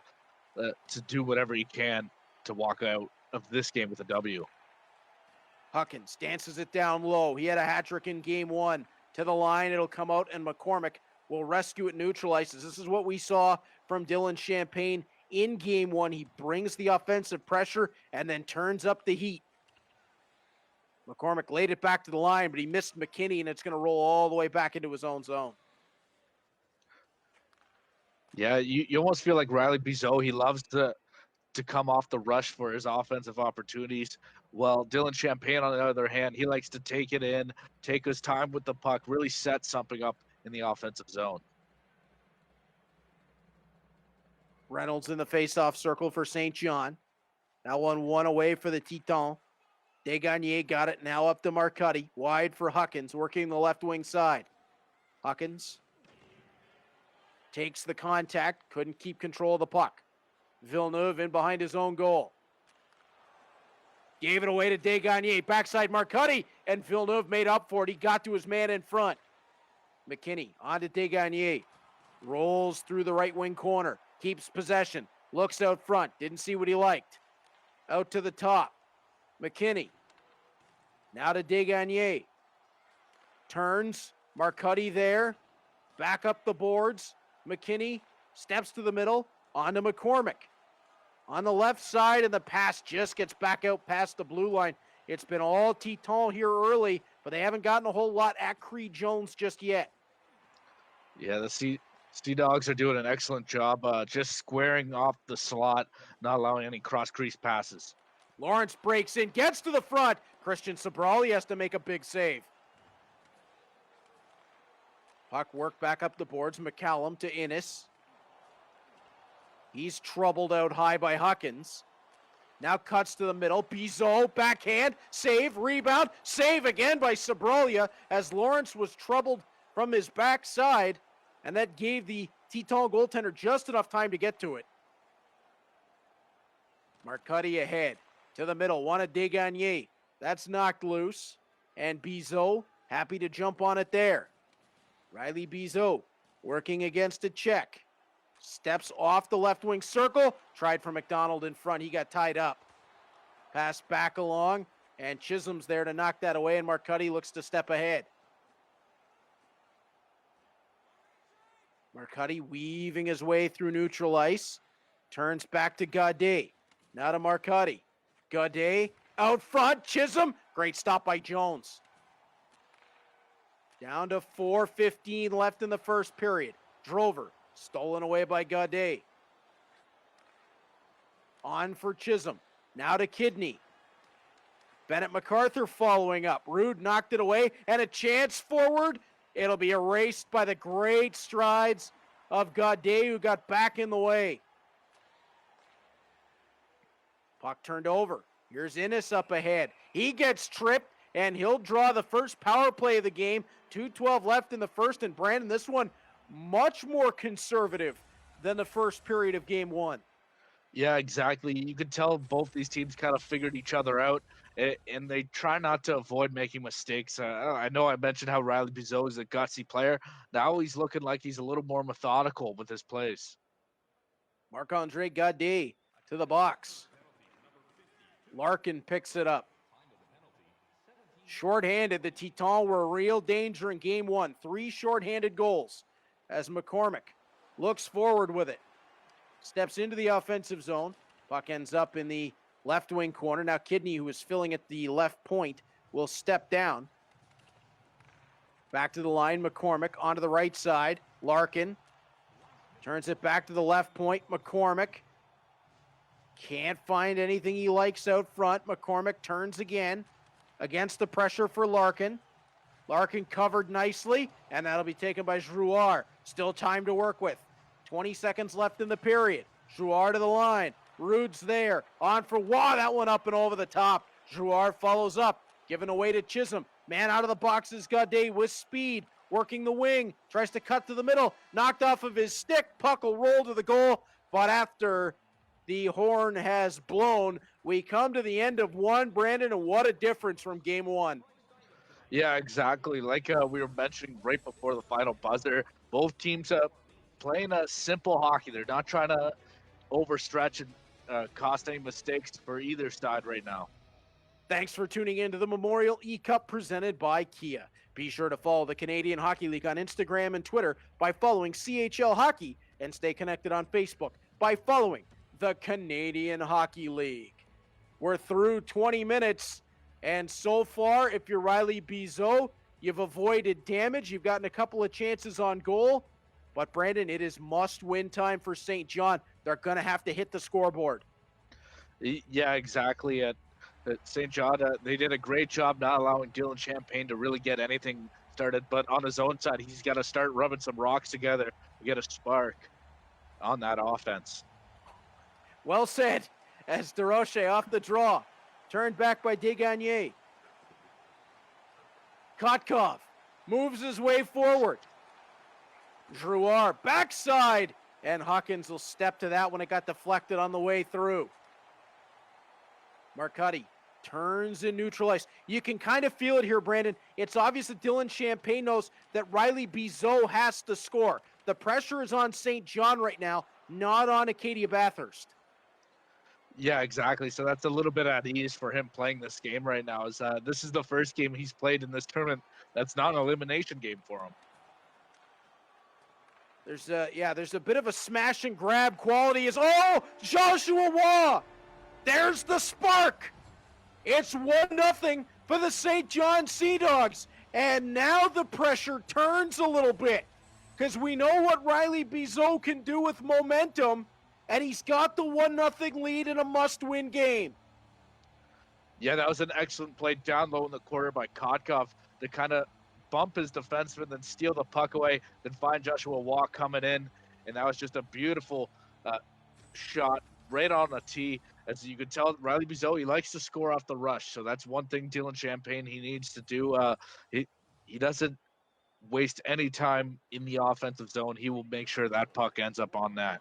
do whatever he can to walk out of this game with a W. Huckins dances it down low. He had a hat trick in Game 1. To the line, it'll come out, and McCormick will rescue it, neutralizes. This is what we saw from Dylan Champagne in Game 1. He brings the offensive pressure and then turns up the heat. McCormick laid it back to the line, but he missed McKinney, and it's going to roll all the way back into his own zone. Yeah, you almost feel like Riley Bizot, he loves to come off the rush for his offensive opportunities. Well, Dylan Champagne, on the other hand, he likes to take it in, take his time with the puck, really set something up in the offensive zone. Reynolds in the faceoff circle for St. John. Now 1 away for the Teton. Desgagne got it, now up to Marcotte. Wide for Huckins, working the left wing side. Huckins takes the contact, couldn't keep control of the puck. Villeneuve in behind his own goal. Gave it away to Desgagne, backside Marcotte, and Villeneuve made up for it. He got to his man in front. McKinney on to Desgagne. Rolls through the right wing corner, keeps possession, looks out front, didn't see what he liked. Out to the top. McKinney. Now to Desgagne. Turns, Marcotte there. Back up the boards. McKinney steps to the middle, on to McCormick. On the left side, and the pass just gets back out past the blue line. It's been all Teton here early, but they haven't gotten a whole lot at Creed Jones just yet. Yeah, the Sea Dogs are doing an excellent job just squaring off the slot, not allowing any cross-crease passes. Lawrence breaks in, gets to the front. Christian Sabrali has to make a big save. Puck work back up the boards. McCallum to Innes. He's troubled out high by Huckins. Now cuts to the middle. Bizot, backhand, save, rebound, save again by Sabralia as Lawrence was troubled from his backside, and that gave the Teton goaltender just enough time to get to it. Marcotte ahead to the middle. One of Desgagne. That's knocked loose. And Bizot happy to jump on it there. Riley Bizot working against a check. Steps off the left wing circle. Tried for McDonald in front. He got tied up. Pass back along. And Chisholm's there to knock that away. And Marcotte looks to step ahead. Marcotte weaving his way through neutral ice. Turns back to Gaudet. Now to Marcotte. Gaudet out front. Chisholm. Great stop by Jones. Down to 4:15 left in the first period. Drover stolen away by Gaudet. On for Chisholm. Now to Kidney. Bennett MacArthur following up. Rude knocked it away and a chance forward. It'll be erased by the great strides of Gaudet, who got back in the way. Puck turned over. Here's Innes up ahead. He gets tripped, and he'll draw the first power play of the game. 2:12 left in the first, and Brandon, this one much more conservative than the first period of Game 1. Yeah, exactly. You could tell both these teams kind of figured each other out, and they try not to avoid making mistakes. I know I mentioned how Riley Bizot is a gutsy player. Now he's looking like he's a little more methodical with his plays. Marc-Andre Gaudet to the box. Larkin picks it up. Short-handed, the Teton were a real danger in Game 1. 3 short-handed goals as McCormick looks forward with it. Steps into the offensive zone. Puck ends up in the left wing corner. Now Kidney, who is filling at the left point, will step down. Back to the line, McCormick onto the right side. Larkin turns it back to the left point. McCormick can't find anything he likes out front. McCormick turns again against the pressure for Larkin. Larkin covered nicely, and that'll be taken by Drouard. Still time to work with. 20 seconds left in the period. Drouard to the line. Rude's there. On for Waugh. That one up and over the top. Drouard follows up. Given away to Chisholm. Man out of the box is Gaudet with speed. Working the wing. Tries to cut to the middle. Knocked off of his stick. Puck will roll to the goal. But after the horn has blown, we come to the end of one, Brandon, and what a difference from game one. Yeah, exactly. Like we were mentioning right before the final buzzer, both teams playing a simple hockey. They're not trying to overstretch and cost any mistakes for either side right now. Thanks for tuning in to the Memorial E-Cup presented by Kia. Be sure to follow the Canadian Hockey League on Instagram and Twitter by following CHL Hockey, and stay connected on Facebook by following the Canadian Hockey League. We're through 20 minutes, and so far, if you're Riley Bizot, you've avoided damage. You've gotten a couple of chances on goal, but Brandon, it is must-win time for St. John. They're going to have to hit the scoreboard. Yeah, exactly. At St. John, they did a great job not allowing Dylan Champagne to really get anything started, but on his own side, he's got to start rubbing some rocks together to get a spark on that offense. Well said, as DeRoche off the draw. Turned back by Desgagnés. Kotkov moves his way forward. Drouard backside, and Hawkins will step to that when it got deflected on the way through. Marcotti turns in neutral ice. You can kind of feel it here, Brandon. It's obvious that Dylan Champagne knows that Riley Bizot has to score. The pressure is on St. John right now, not on Acadie-Bathurst. Yeah, exactly. So that's a little bit at ease for him playing this game right now. This is the first game he's played in this tournament that's not an elimination game for him. There's a bit of a smash and grab quality. Joshua Waugh! There's the spark! It's 1-0 for the St. John Sea Dogs. And now the pressure turns a little bit, because we know what Riley Bizot can do with momentum, and he's got the 1-0 lead in a must-win game. Yeah, that was an excellent play down low in the corner by Kotkov to kind of bump his defenseman, then steal the puck away, then find Joshua Waugh coming in. And that was just a beautiful shot right on the tee. As you could tell, Riley Bizot, he likes to score off the rush. So that's one thing Dylan Champagne he needs to do. He doesn't waste any time in the offensive zone. He will make sure that puck ends up on net.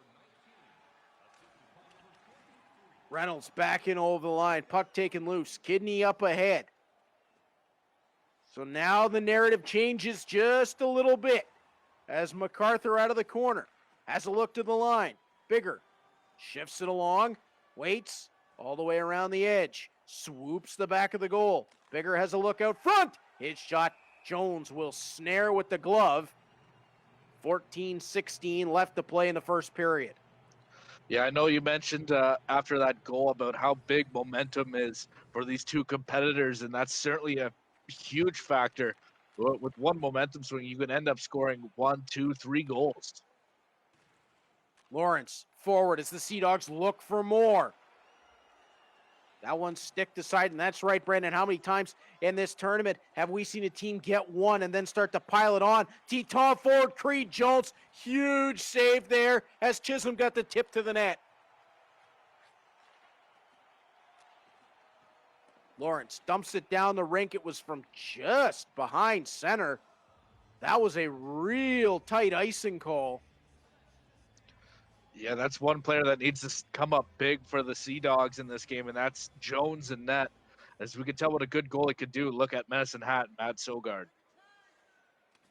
Reynolds back in over the line. Puck taken loose. Kidney up ahead. So now the narrative changes just a little bit as MacArthur out of the corner has a look to the line. Bigger shifts it along. Waits all the way around the edge. Swoops the back of the goal. Bigger has a look out front. His shot. Jones will snare with the glove. 14-16 left to play in the first period. Yeah, I know you mentioned after that goal about how big momentum is for these two competitors, and that's certainly a huge factor. With one momentum swing, you can end up scoring 1, 2, 3 goals. Lawrence forward as the Sea Dogs look for more. That one stick to side, and that's right, Brandon. How many times in this tournament have we seen a team get one and then start to pile it on? Teton forward, Creed Jones, huge save there as Chisholm got the tip to the net. Lawrence dumps it down the rink. It was from just behind center. That was a real tight icing call. Yeah, that's one player that needs to come up big for the Sea Dogs in this game, and that's Jones in net. As we can tell what a good goalie could do, look at Medicine Hat and Matt Sogard.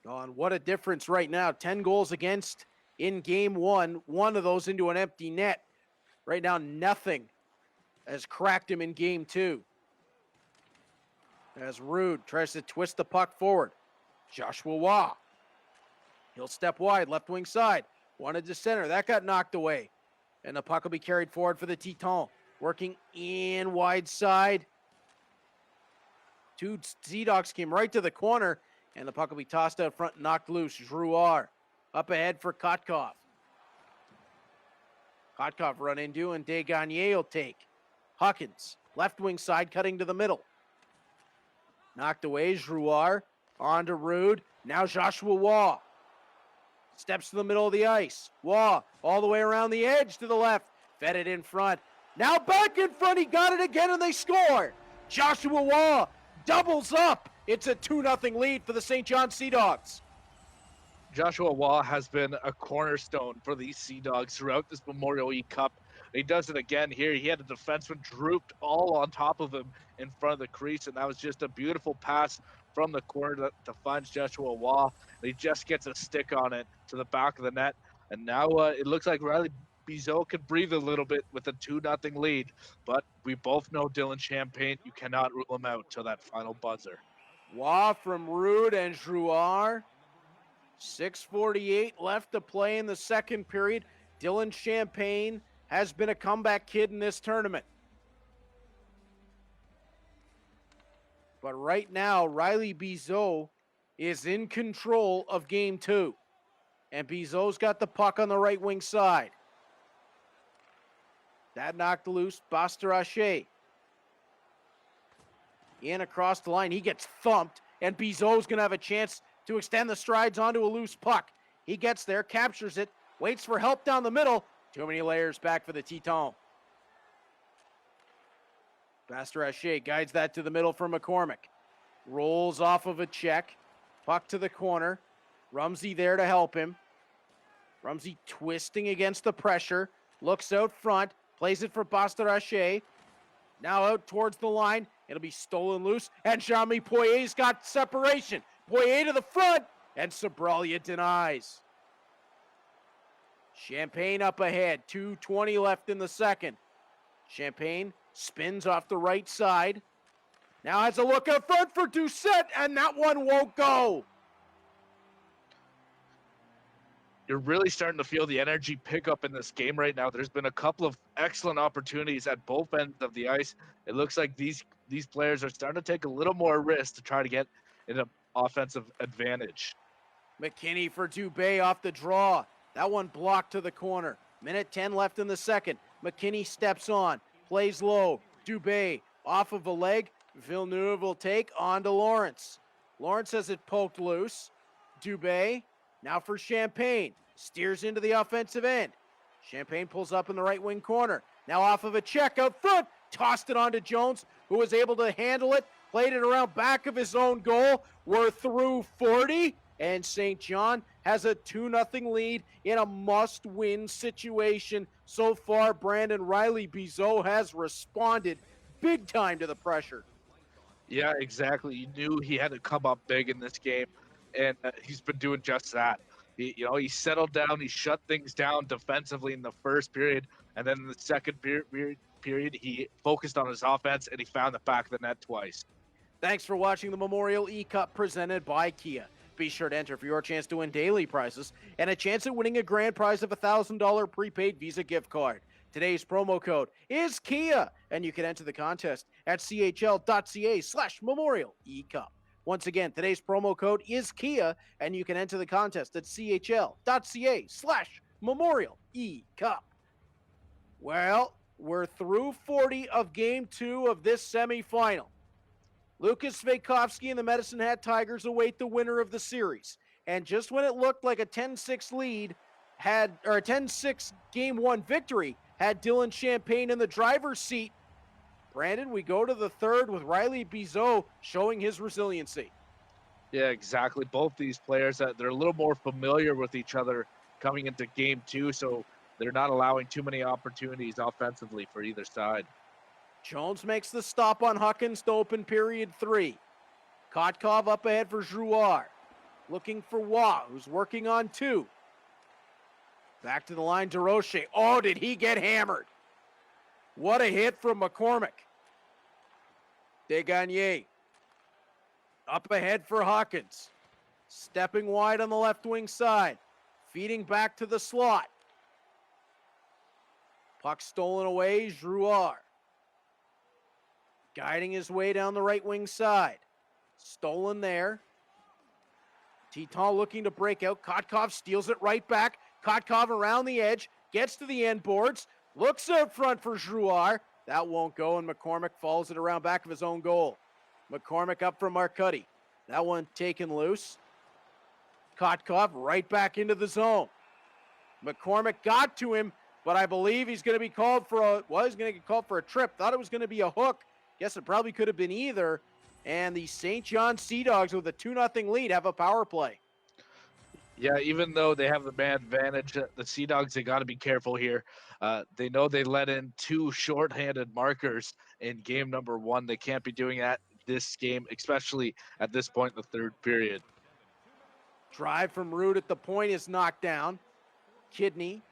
And what a difference right now. 10 goals against in game one. One of those into an empty net. Right now, nothing has cracked him in game two. As Rude tries to twist the puck forward. Joshua Waugh. He'll step wide, left wing side. Wanted to center. That got knocked away. And the puck will be carried forward for the Tetons. Working in wide side. Two Sea Dogs came right to the corner, and the puck will be tossed out front and knocked loose. Drouard up ahead for Kotkov. Kotkov run into, and Desgagne will take. Huckins, left wing side, cutting to the middle. Knocked away, Drouard. On to Rude. Now Joshua Waugh. Steps to the middle of the ice. Waugh all the way around the edge to the left. Fed it in front. Now back in front. He got it again, and they score. Joshua Waugh doubles up. It's a 2-0 lead for the St. John Sea Dogs. Joshua Waugh has been a cornerstone for these Sea Dogs throughout this Memorial E Cup. He does it again here. He had a defenseman drooped all on top of him in front of the crease, and that was just a beautiful pass from the corner that finds Joshua Waugh. He just gets a stick on it to the back of the net, and now it looks like Riley Bizot can breathe a little bit with a 2-0 lead, but we both know Dylan Champagne, you cannot rule him out till that final buzzer. Waugh from Rude and Drouard. 6:48 left to play in the second period. Dylan Champagne has been a comeback kid in this tournament. But right now, Riley Bizot is in control of game two. And Bizot's got the puck on the right wing side. That knocked loose Bastarache. In across the line, he gets thumped, and Bizot's going to have a chance to extend the strides onto a loose puck. He gets there, captures it, waits for help down the middle. Too many layers back for the Teton. Bastarache guides that to the middle for McCormick. Rolls off of a check. Puck to the corner. Rumsey there to help him. Rumsey twisting against the pressure. Looks out front. Plays it for Bastarache. Now out towards the line. It'll be stolen loose. And Jean-Mi Poirier's got separation. Poirier to the front. And Sabralia denies. Champagne up ahead. 2:20 left in the second. Champagne spins off the right side. Now has a look out front for Doucette, and that one won't go. You're really starting to feel the energy pick up in this game right now. There's been a couple of excellent opportunities at both ends of the ice. It looks like these players are starting to take a little more risk to try to get an offensive advantage. McKinney for Dubé off the draw. That one blocked to the corner. Minute 10 left in the second. McKinney steps on, plays low. Dubé off of a leg. Villeneuve will take on to Lawrence. Lawrence has it poked loose. Dubé now for Champagne. Steers into the offensive end. Champagne pulls up in the right wing corner. Now off of a check out front. Tossed it on to Jones, who was able to handle it. Played it around back of his own goal. We're through 40. And St. John has a 2-0 lead in a must-win situation. So far, Brandon Riley Bizot has responded big time to the pressure. Yeah, exactly. You knew he had to come up big in this game, and he's been doing just that. He settled down. He shut things down defensively in the first period, and then in the second period, he focused on his offense, and he found the back of the net twice. Thanks for watching the Memorial E-Cup presented by Kia. Be sure to enter for your chance to win daily prizes and a chance at winning a grand prize of a $1,000 prepaid Visa gift card. Today's promo code is Kia, and you can enter the contest at chl.ca/Memorial E-Cup. Once again, today's promo code is Kia, and you can enter the contest at chl.ca/Memorial E-Cup. Well, we're through 40 of Game 2 of this semifinal. Lucas Sveikovsky and the Medicine Hat Tigers await the winner of the series. And just when it looked like a 10-6 lead a 10-6 Game 1 victory had Dylan Champagne in the driver's seat, Brandon, we go to the third with Riley Bizot showing his resiliency. Yeah, exactly. Both these players, they're a little more familiar with each other coming into Game 2, so they're not allowing too many opportunities offensively for either side. Jones makes the stop on Huckins to open period 3. Kotkov up ahead for Drouard. Looking for Waugh, who's working on 2. Back to the line, DeRoche. Oh, did he get hammered? What a hit from McCormick. Desgagne. Up ahead for Hawkins. Stepping wide on the left wing side. Feeding back to the slot. Puck stolen away, Drouard. guiding his way down the right wing side. Stolen there. Teton looking to break out. Kotkov steals it right back. Kotkov around the edge, gets to the end boards, looks out front for Drouard. That won't go, and McCormick follows it around back of his own goal. McCormick up from Marcotti. That one taken loose. Kotkov right back into the zone. McCormick got to him, but I believe he's going to be called for a, well, he's going to get called for a trip. Thought it was going to be a hook. Guess it probably could have been either. And the St. John Sea Dogs with a 2-0 lead have a power play. Yeah, even though they have the man advantage, the Sea Dogs, they got to be careful here. They know they let in 2 shorthanded markers in game number 1. They can't be doing that this game, especially at this point in the third period. Drive from Root at the point is knocked down. Kidney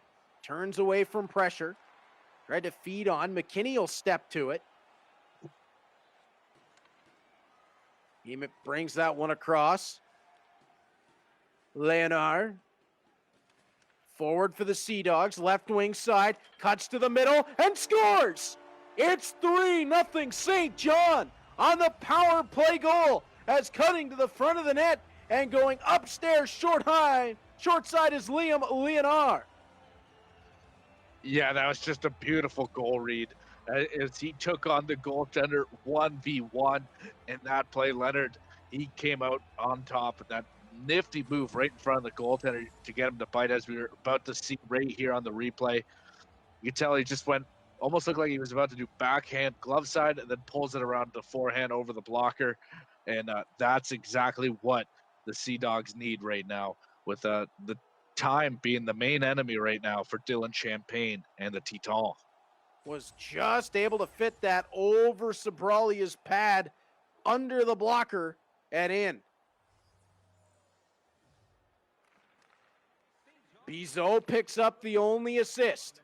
turns away from pressure. Tried to feed on. McKinney will step to it. He brings that one across. Leonard. Forward for the Sea Dogs. Left wing side. Cuts to the middle and scores! It's 3-0 St. John on the power play goal as cutting to the front of the net and going upstairs short side is Liam Leonard. Yeah, that was just a beautiful goal read as he took on the goaltender 1v1 in that play. Leonard, he came out on top of that nifty move right in front of the goaltender to get him to bite, as we were about to see right here on the replay. You can tell he just went, almost looked like he was about to do backhand glove side and then pulls it around the forehand over the blocker. And that's exactly what the Sea Dogs need right now, with the time being the main enemy right now for Dylan Champagne and the Teton. Was just able to fit that over Sobralia's pad under the blocker and in. Bizot picks up the only assist.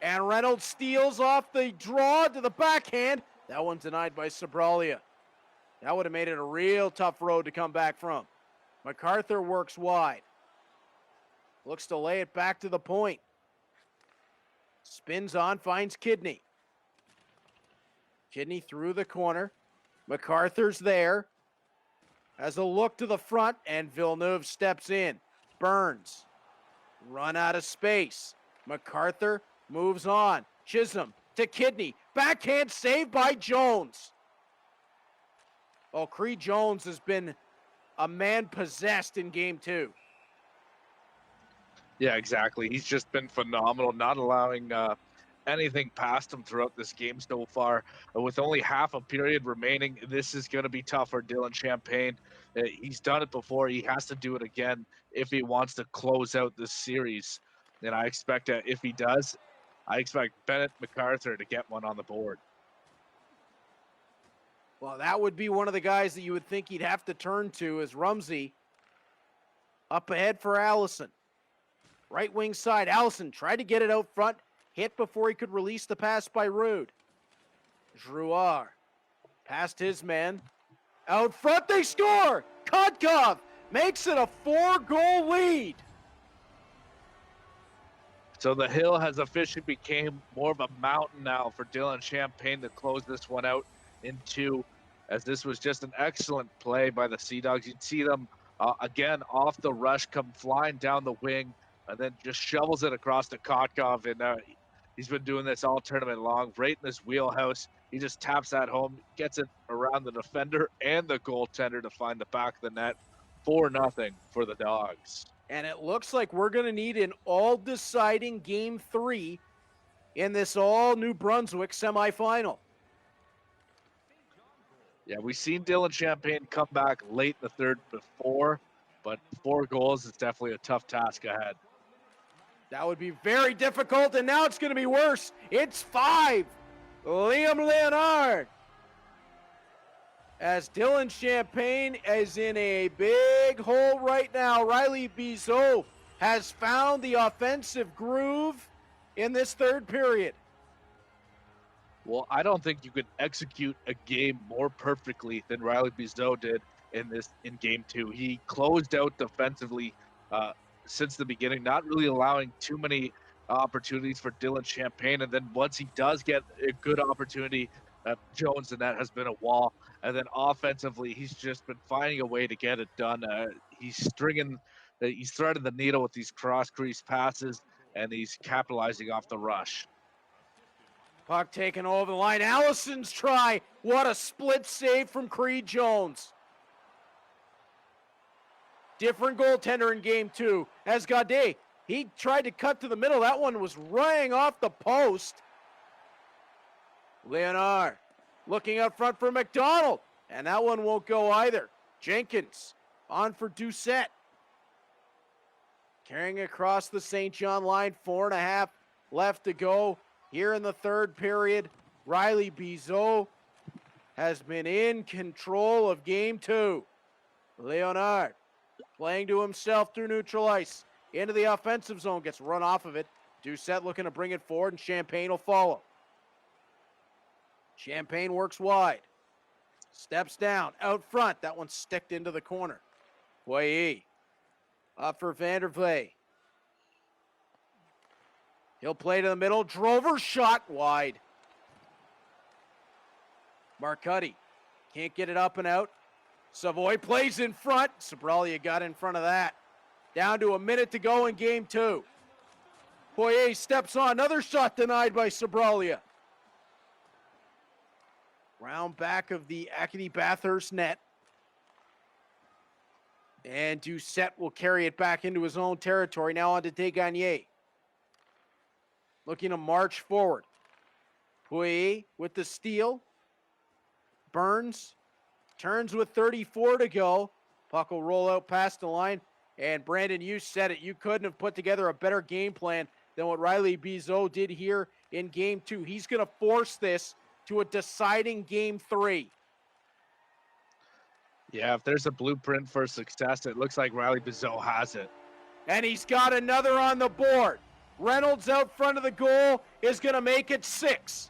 And Reynolds steals off the draw to the backhand. That one denied by Sobralia. That would have made it a real tough road to come back from. MacArthur works wide. Looks to lay it back to the point. Spins on, finds Kidney. Kidney through the corner. MacArthur's there. Has a look to the front, and Villeneuve steps in. Burns. Run out of space. MacArthur moves on. Chisholm to Kidney. Backhand save by Jones. Oh, Creed Jones has been a man possessed in game 2. Yeah, exactly. He's just been phenomenal, not allowing anything past him throughout this game so far. With only half a period remaining, this is going to be tough for Dylan Champagne. He's done it before. He has to do it again if he wants to close out this series. And I expect that if he does, I expect Bennett MacArthur to get one on the board. Well, that would be one of the guys that you would think he'd have to turn to, is Rumsey. Up ahead for Allison. Right wing side, Allison tried to get it out front. Hit before he could release the pass by Rude. Drouard past his man. Out front, they score! Kotkov makes it a 4-goal lead. So the hill has officially became more of a mountain now for Dylan Champagne to close this one out in 2, as this was just an excellent play by the Sea Dogs. You'd see them again off the rush, come flying down the wing, and then just shovels it across to Kotkov. And he's been doing this all tournament long, right in this wheelhouse. He just taps that home, gets it around the defender and the goaltender to find the back of the net. 4-0 for the Dogs. And it looks like we're going to need an all-deciding Game 3 in this all-New Brunswick semifinal. Yeah, we've seen Dylan Champagne come back late in the third before, but 4 goals is definitely a tough task ahead. That would be very difficult, and now it's going to be worse. It's 5. Liam Leonard. As Dylan Champagne is in a big hole right now. Riley Bizot has found the offensive groove in this third period. Well, I don't think you could execute a game more perfectly than Riley Bizot did in game 2. He closed out defensively since the beginning, not really allowing too many opportunities for Dylan Champagne. And then once he does get a good opportunity, Jones, and that has been a wall. And then offensively, he's just been finding a way to get it done. He's threading the needle with these cross crease passes, and he's capitalizing off the rush. Puck taken over the line. Allison's try. What a split save from Creed Jones. Different goaltender in game two. As Gaudet, he tried to cut to the middle. That one was running off the post. Leonard looking up front for McDonald. And that one won't go either. Jenkins on for Doucette. Carrying across the St. John line. 4.5 left to go here in the third period. Riley Bizot has been in control of game two. Leonard playing to himself through neutral ice. Into the offensive zone. Gets run off of it. Doucette looking to bring it forward, and Champagne will follow. Champagne works wide. Steps down. Out front. That one sticked into the corner. Poirier. Up for Vandervley. He'll play to the middle. Drover shot wide. Marcotti can't get it up and out. Savoy plays in front. Sabralia got in front of that. Down to a minute to go in game two. Poirier steps on. Another shot denied by Sabralia. Round back of the Acadie-Bathurst net. And Doucette will carry it back into his own territory. Now on to Desgagnés. Looking to march forward. Poirier with the steal. Burns turns with 34 to go. Puck will roll out past the line. And Brandon, you said it. You couldn't have put together a better game plan than what Riley Bizot did here in game two. He's going to force this to a deciding game three. Yeah, if there's a blueprint for success, it looks like Riley Bizot has it. And he's got another on the board. Reynolds out front of the goal is going to make it 6.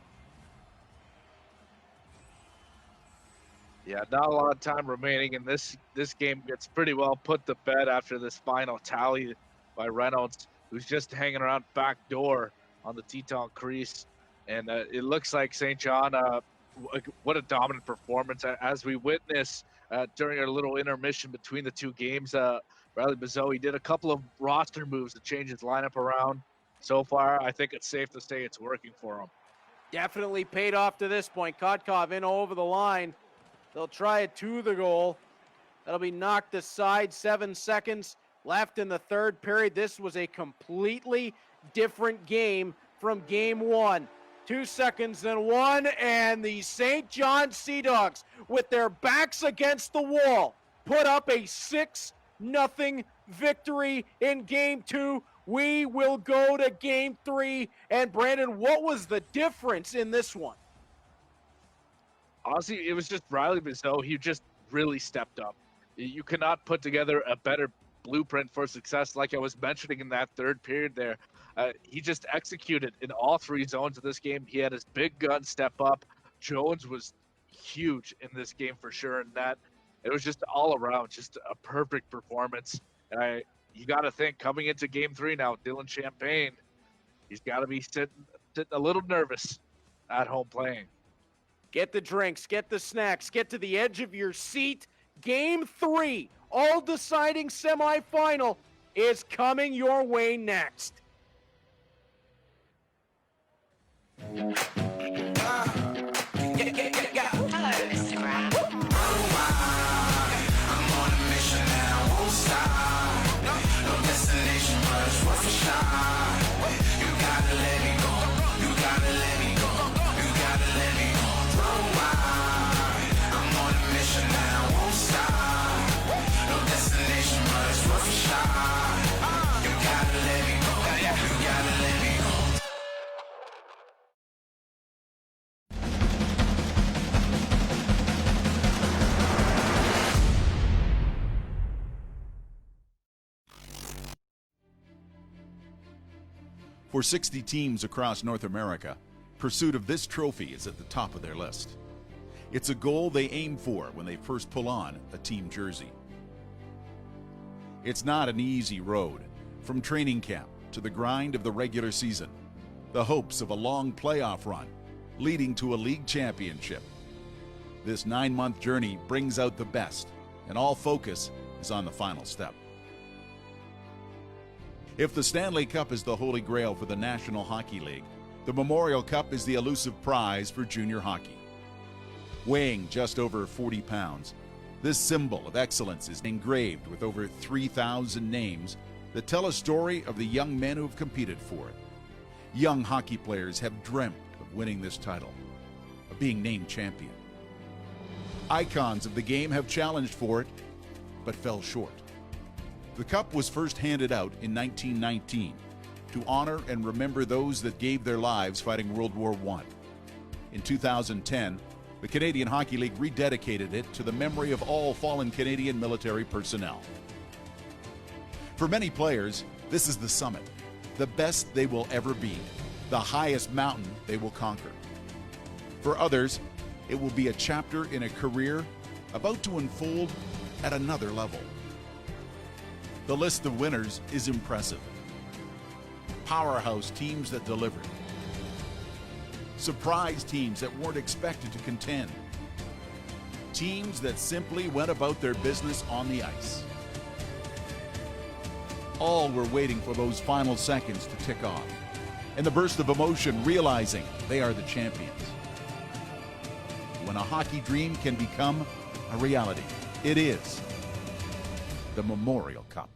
Yeah, not a lot of time remaining, and this game gets pretty well put to bed after this final tally by Reynolds, who's just hanging around back door on the Teton crease. And it looks like St. John, what a dominant performance. As we witness during our little intermission between the two games, Riley Bizot, he did a couple of roster moves to change his lineup around. So far, I think it's safe to say it's working for him. Definitely paid off to this point. Kotkov in over the line. They'll try it to the goal. That'll be knocked aside. 7 seconds left in the third period. This was a completely different game from game one. 2 seconds and one, and the St. John Sea Dogs, with their backs against the wall, put up a 6-0 victory in game two. We will go to game three. And Brandon, what was the difference in this one? Honestly, it was just Riley Bizot. He just really stepped up. You cannot put together a better blueprint for success. Like I was mentioning in that third period there, he just executed in all 3 zones of this game. He had his big gun step up. Jones was huge in this game for sure, and that it was just all around just a perfect performance. And you got to think coming into game 3 now, Dylan Champagne, he's got to be sitting a little nervous at home playing. Get the drinks, get the snacks, get to the edge of your seat. Game 3, all deciding semifinal, is coming your way next. Hello, Instagram. I'm on a mission and I won't stop. No destination, but it's worth a shot. You gotta let me go. You gotta let me go. You gotta let me go. I'm on a mission and I won't stop. No destination, but it's worth a shot. You gotta let me go. You gotta let me go. For 60 teams across North America, pursuit of this trophy is at the top of their list. It's a goal they aim for when they first pull on a team jersey. It's not an easy road, from training camp to the grind of the regular season, the hopes of a long playoff run leading to a league championship. This 9-month journey brings out the best, and all focus is on the final step. If the Stanley Cup is the holy grail for the National Hockey League, the Memorial Cup is the elusive prize for junior hockey. Weighing just over 40 pounds, this symbol of excellence is engraved with over 3,000 names that tell a story of the young men who have competed for it. Young hockey players have dreamt of winning this title, of being named champion. Icons of the game have challenged for it, but fell short. The cup was first handed out in 1919 to honor and remember those that gave their lives fighting World War I. In 2010, the Canadian Hockey League rededicated it to the memory of all fallen Canadian military personnel. For many players, this is the summit, the best they will ever be, the highest mountain they will conquer. For others, it will be a chapter in a career about to unfold at another level. The list of winners is impressive. Powerhouse teams that delivered. Surprise teams that weren't expected to contend. Teams that simply went about their business on the ice. All were waiting for those final seconds to tick off, and the burst of emotion realizing they are the champions. When a hockey dream can become a reality, it is the Memorial Cup.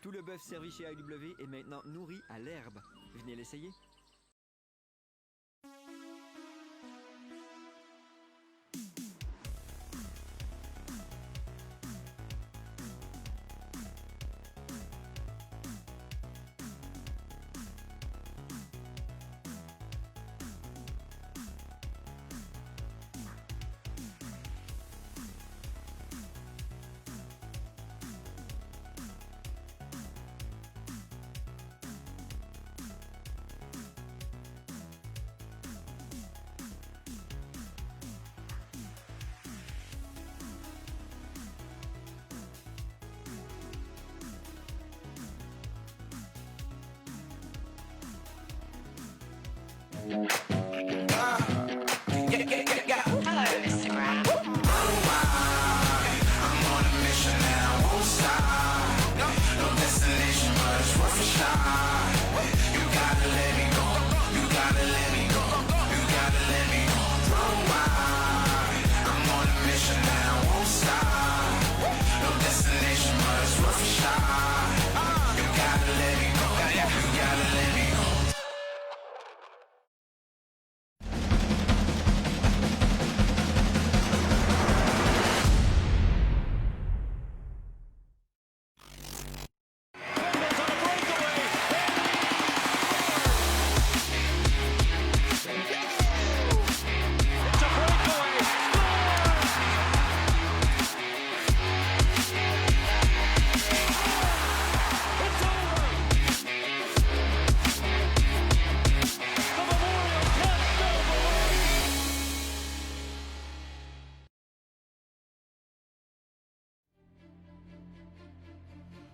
Tout le bœuf servi chez AEW est maintenant nourri à l'herbe. Venez l'essayer.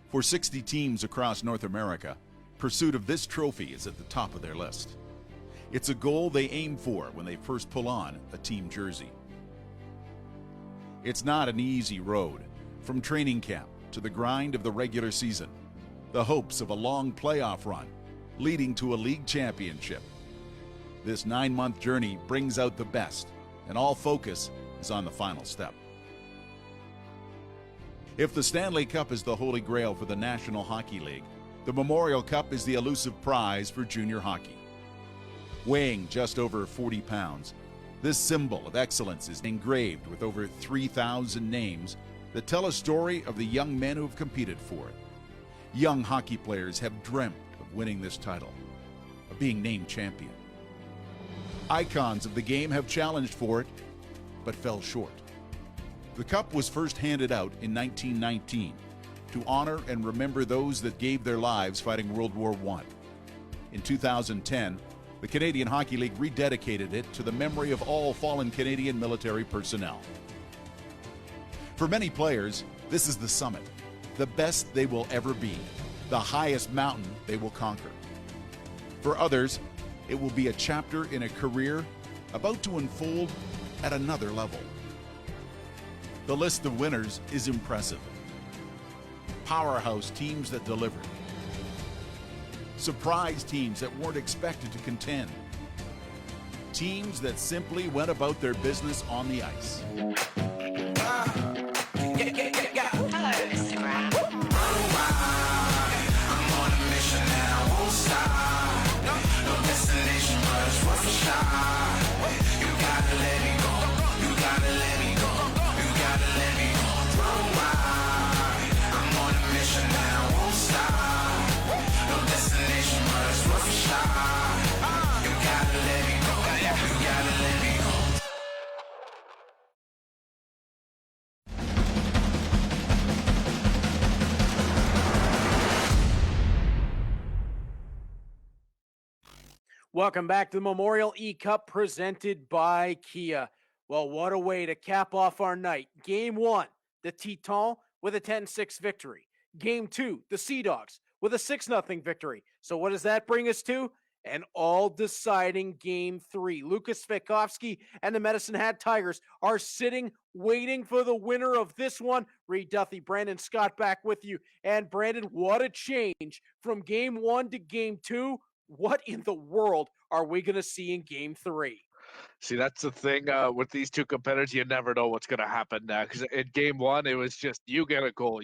For 60 teams across North America, pursuit of this trophy is at the top of their list. It's a goal they aim for when they first pull on a team jersey. It's not an easy road, from training camp to the grind of the regular season, the hopes of a long playoff run leading to a league championship. This 9-month journey brings out the best, and all focus is on the final step. If the Stanley Cup is the holy grail for the National Hockey League, the Memorial Cup is the elusive prize for junior hockey. Weighing just over 40 pounds, this symbol of excellence is engraved with over 3,000 names that tell a story of the young men who have competed for it. Young hockey players have dreamt of winning this title, of being named champion. Icons of the game have challenged for it, but fell short. The cup was first handed out in 1919 to honor and remember those that gave their lives fighting World War I. In 2010, the Canadian Hockey League rededicated it to the memory of all fallen Canadian military personnel. For many players, this is the summit, the best they will ever be, the highest mountain they will conquer. For others, it will be a chapter in a career about to unfold at another level. The list of winners is impressive. Powerhouse teams that delivered. Surprise teams that weren't expected to contend. Teams that simply went about their business on the ice. Welcome back to the Memorial E-Cup presented by Kia. Well, what a way to cap off our night. Game 1, the Titans with a 10-6 victory. Game 2, the Sea Dogs with a 6-0 victory. So what does that bring us to? An all-deciding Game 3. Lucas Svikovsky and the Medicine Hat Tigers are sitting, waiting for the winner of this one. Reed Duthie, Brandon Scott back with you. And Brandon, what a change from Game 1 to Game 2. What in the world are we going to see in Game 3? See, that's the thing with these two competitors. You never know what's going to happen now. Because in Game 1, it was just you get a goal,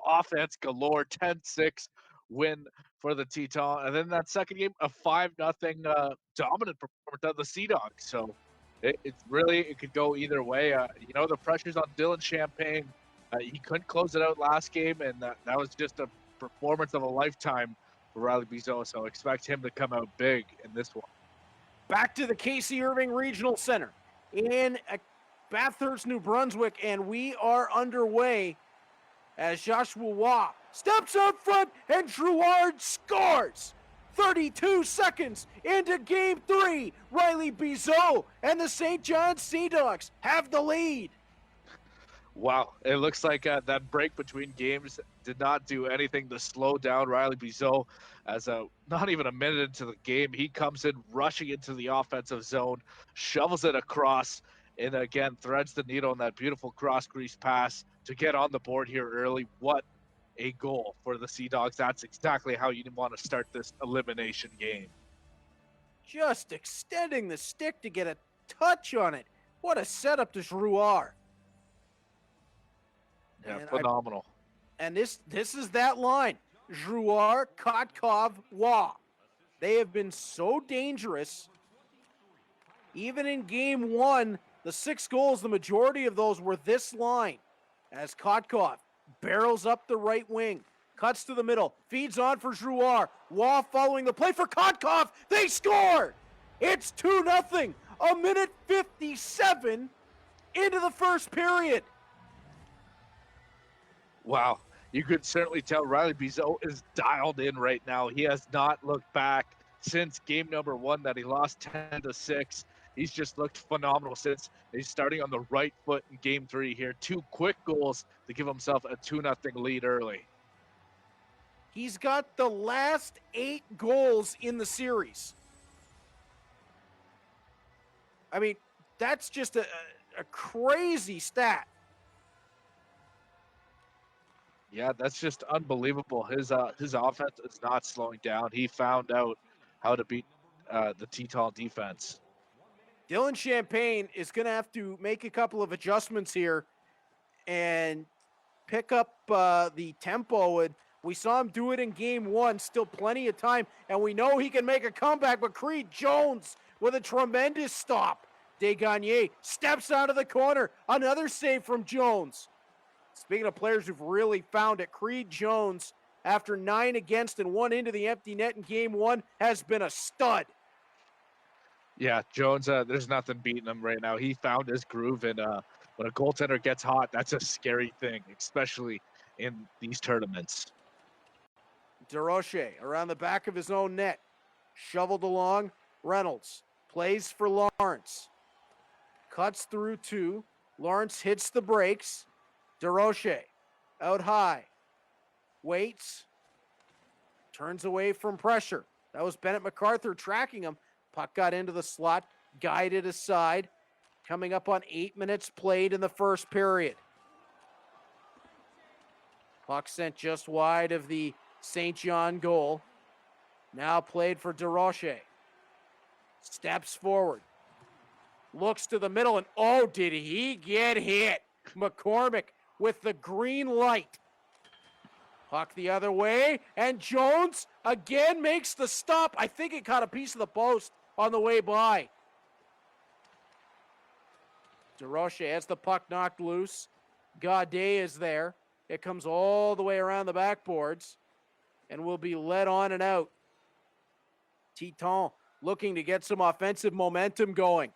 offense galore, 10-6 win for the Tetons. And then that second game, a 5-0 dominant performance of the Sea Dogs. So it's really, it could go either way. The pressure's on Dylan Champagne. He couldn't close it out last game, and that was just a performance of a lifetime for Riley Bizot, so expect him to come out big in this one. Back to the Casey Irving Regional Center in Bathurst, New Brunswick, and we are underway as Joshua Waugh steps out front and Drouard scores. 32 seconds into Game 3, Riley Bizot and the St. John's Sea Dogs have the lead. Wow, it looks like that break between games did not do anything to slow down Riley Bizot. As not even a minute into the game, he comes in rushing into the offensive zone, shovels it across, and again threads the needle on that beautiful cross crease pass to get on the board here early. What a goal for the Sea Dogs. That's exactly how you want to start this elimination game. Just extending the stick to get a touch on it. What a setup to Drouard. Yeah, and phenomenal. This is that line. Drouard, Kotkov, Waugh. They have been so dangerous. Even in Game 1, the 6 goals, the majority of those were this line. As Kotkov barrels up the right wing, cuts to the middle, feeds on for Drouard. Waugh following the play for Kotkov. They score! It's 2-0. A minute 57 into the first period. Wow, you could certainly tell Riley Bizot is dialed in right now. He has not looked back since game number 1 that he lost 10-6. He's just looked phenomenal since. He's starting on the right foot in Game 3 here. 2 quick goals to give himself a 2-0 lead early. He's got the last 8 goals in the series. I mean, that's just a crazy stat. Yeah, that's just unbelievable. His offense is not slowing down. He found out how to beat the Teton defense. Dylan Champagne is going to have to make a couple of adjustments here and pick up the tempo. And we saw him do it in game 1, still plenty of time, and we know he can make a comeback, but Creed Jones with a tremendous stop. Desgagne steps out of the corner. Another save from Jones. Speaking of players who've really found it, Creed Jones, after 9 against and 1 into the empty net in game 1, has been a stud. Yeah, Jones, there's nothing beating him right now. He found his groove, and when a goaltender gets hot, that's a scary thing, especially in these tournaments. DeRoche around the back of his own net. Shoveled along. Reynolds plays for Lawrence. Cuts through 2. Lawrence hits the brakes. DeRoche out high. Waits. Turns away from pressure. That was Bennett MacArthur tracking him. Puck got into the slot. Guided aside. Coming up on 8 minutes played in the first period. Puck sent just wide of the St. John goal. Now played for DeRoche. Steps forward. Looks to the middle, and oh, did he get hit? McCormick with the green light. Puck the other way, and Jones again makes the stop. I think it caught a piece of the post on the way by. DeRoche has the puck knocked loose. Gaudet is there. It comes all the way around the backboards and will be led on and out. Teton looking to get some offensive momentum going.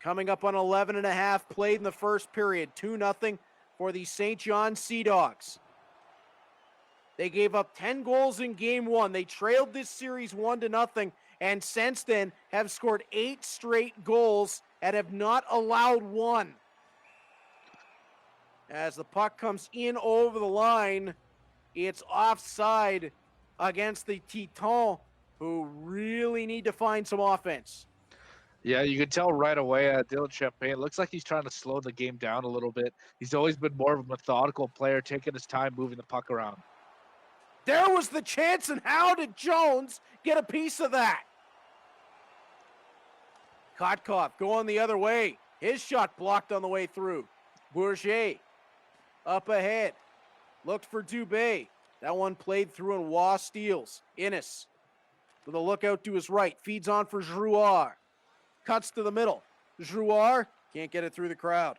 Coming up on 11 and a half played in the first period. 2-0 for the St. John Sea Dogs. They gave up 10 goals in game 1. They trailed this series 1-0, and since then have scored 8 straight goals and have not allowed one. As the puck comes in over the line, it's offside against the Teton, who really need to find some offense. Yeah, you can tell right away, Dylan Champagne looks like he's trying to slow the game down a little bit. He's always been more of a methodical player, taking his time moving the puck around. There was the chance, and how did Jones get a piece of that? Kotkov going the other way. His shot blocked on the way through. Bourget up ahead. Looked for Dubé. That one played through and Waugh steals. Innes with a look out to his right. Feeds on for Drouard. Cuts to the middle. Drouard can't get it through the crowd.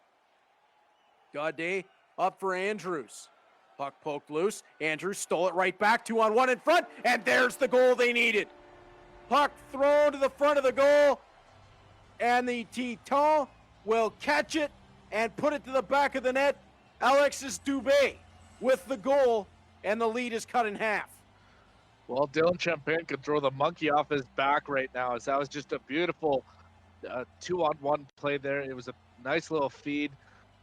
Gaudet up for Andrews. Puck poked loose. Andrews stole it right back. 2-on-1 in front. And there's the goal they needed. Puck thrown to the front of the goal. And the Teton will catch it and put it to the back of the net. Alexis Dubé with the goal. And the lead is cut in half. Well, Dylan Champagne could throw the monkey off his back right now, as that was just a beautiful 2-on-1 play there. It was a nice little feed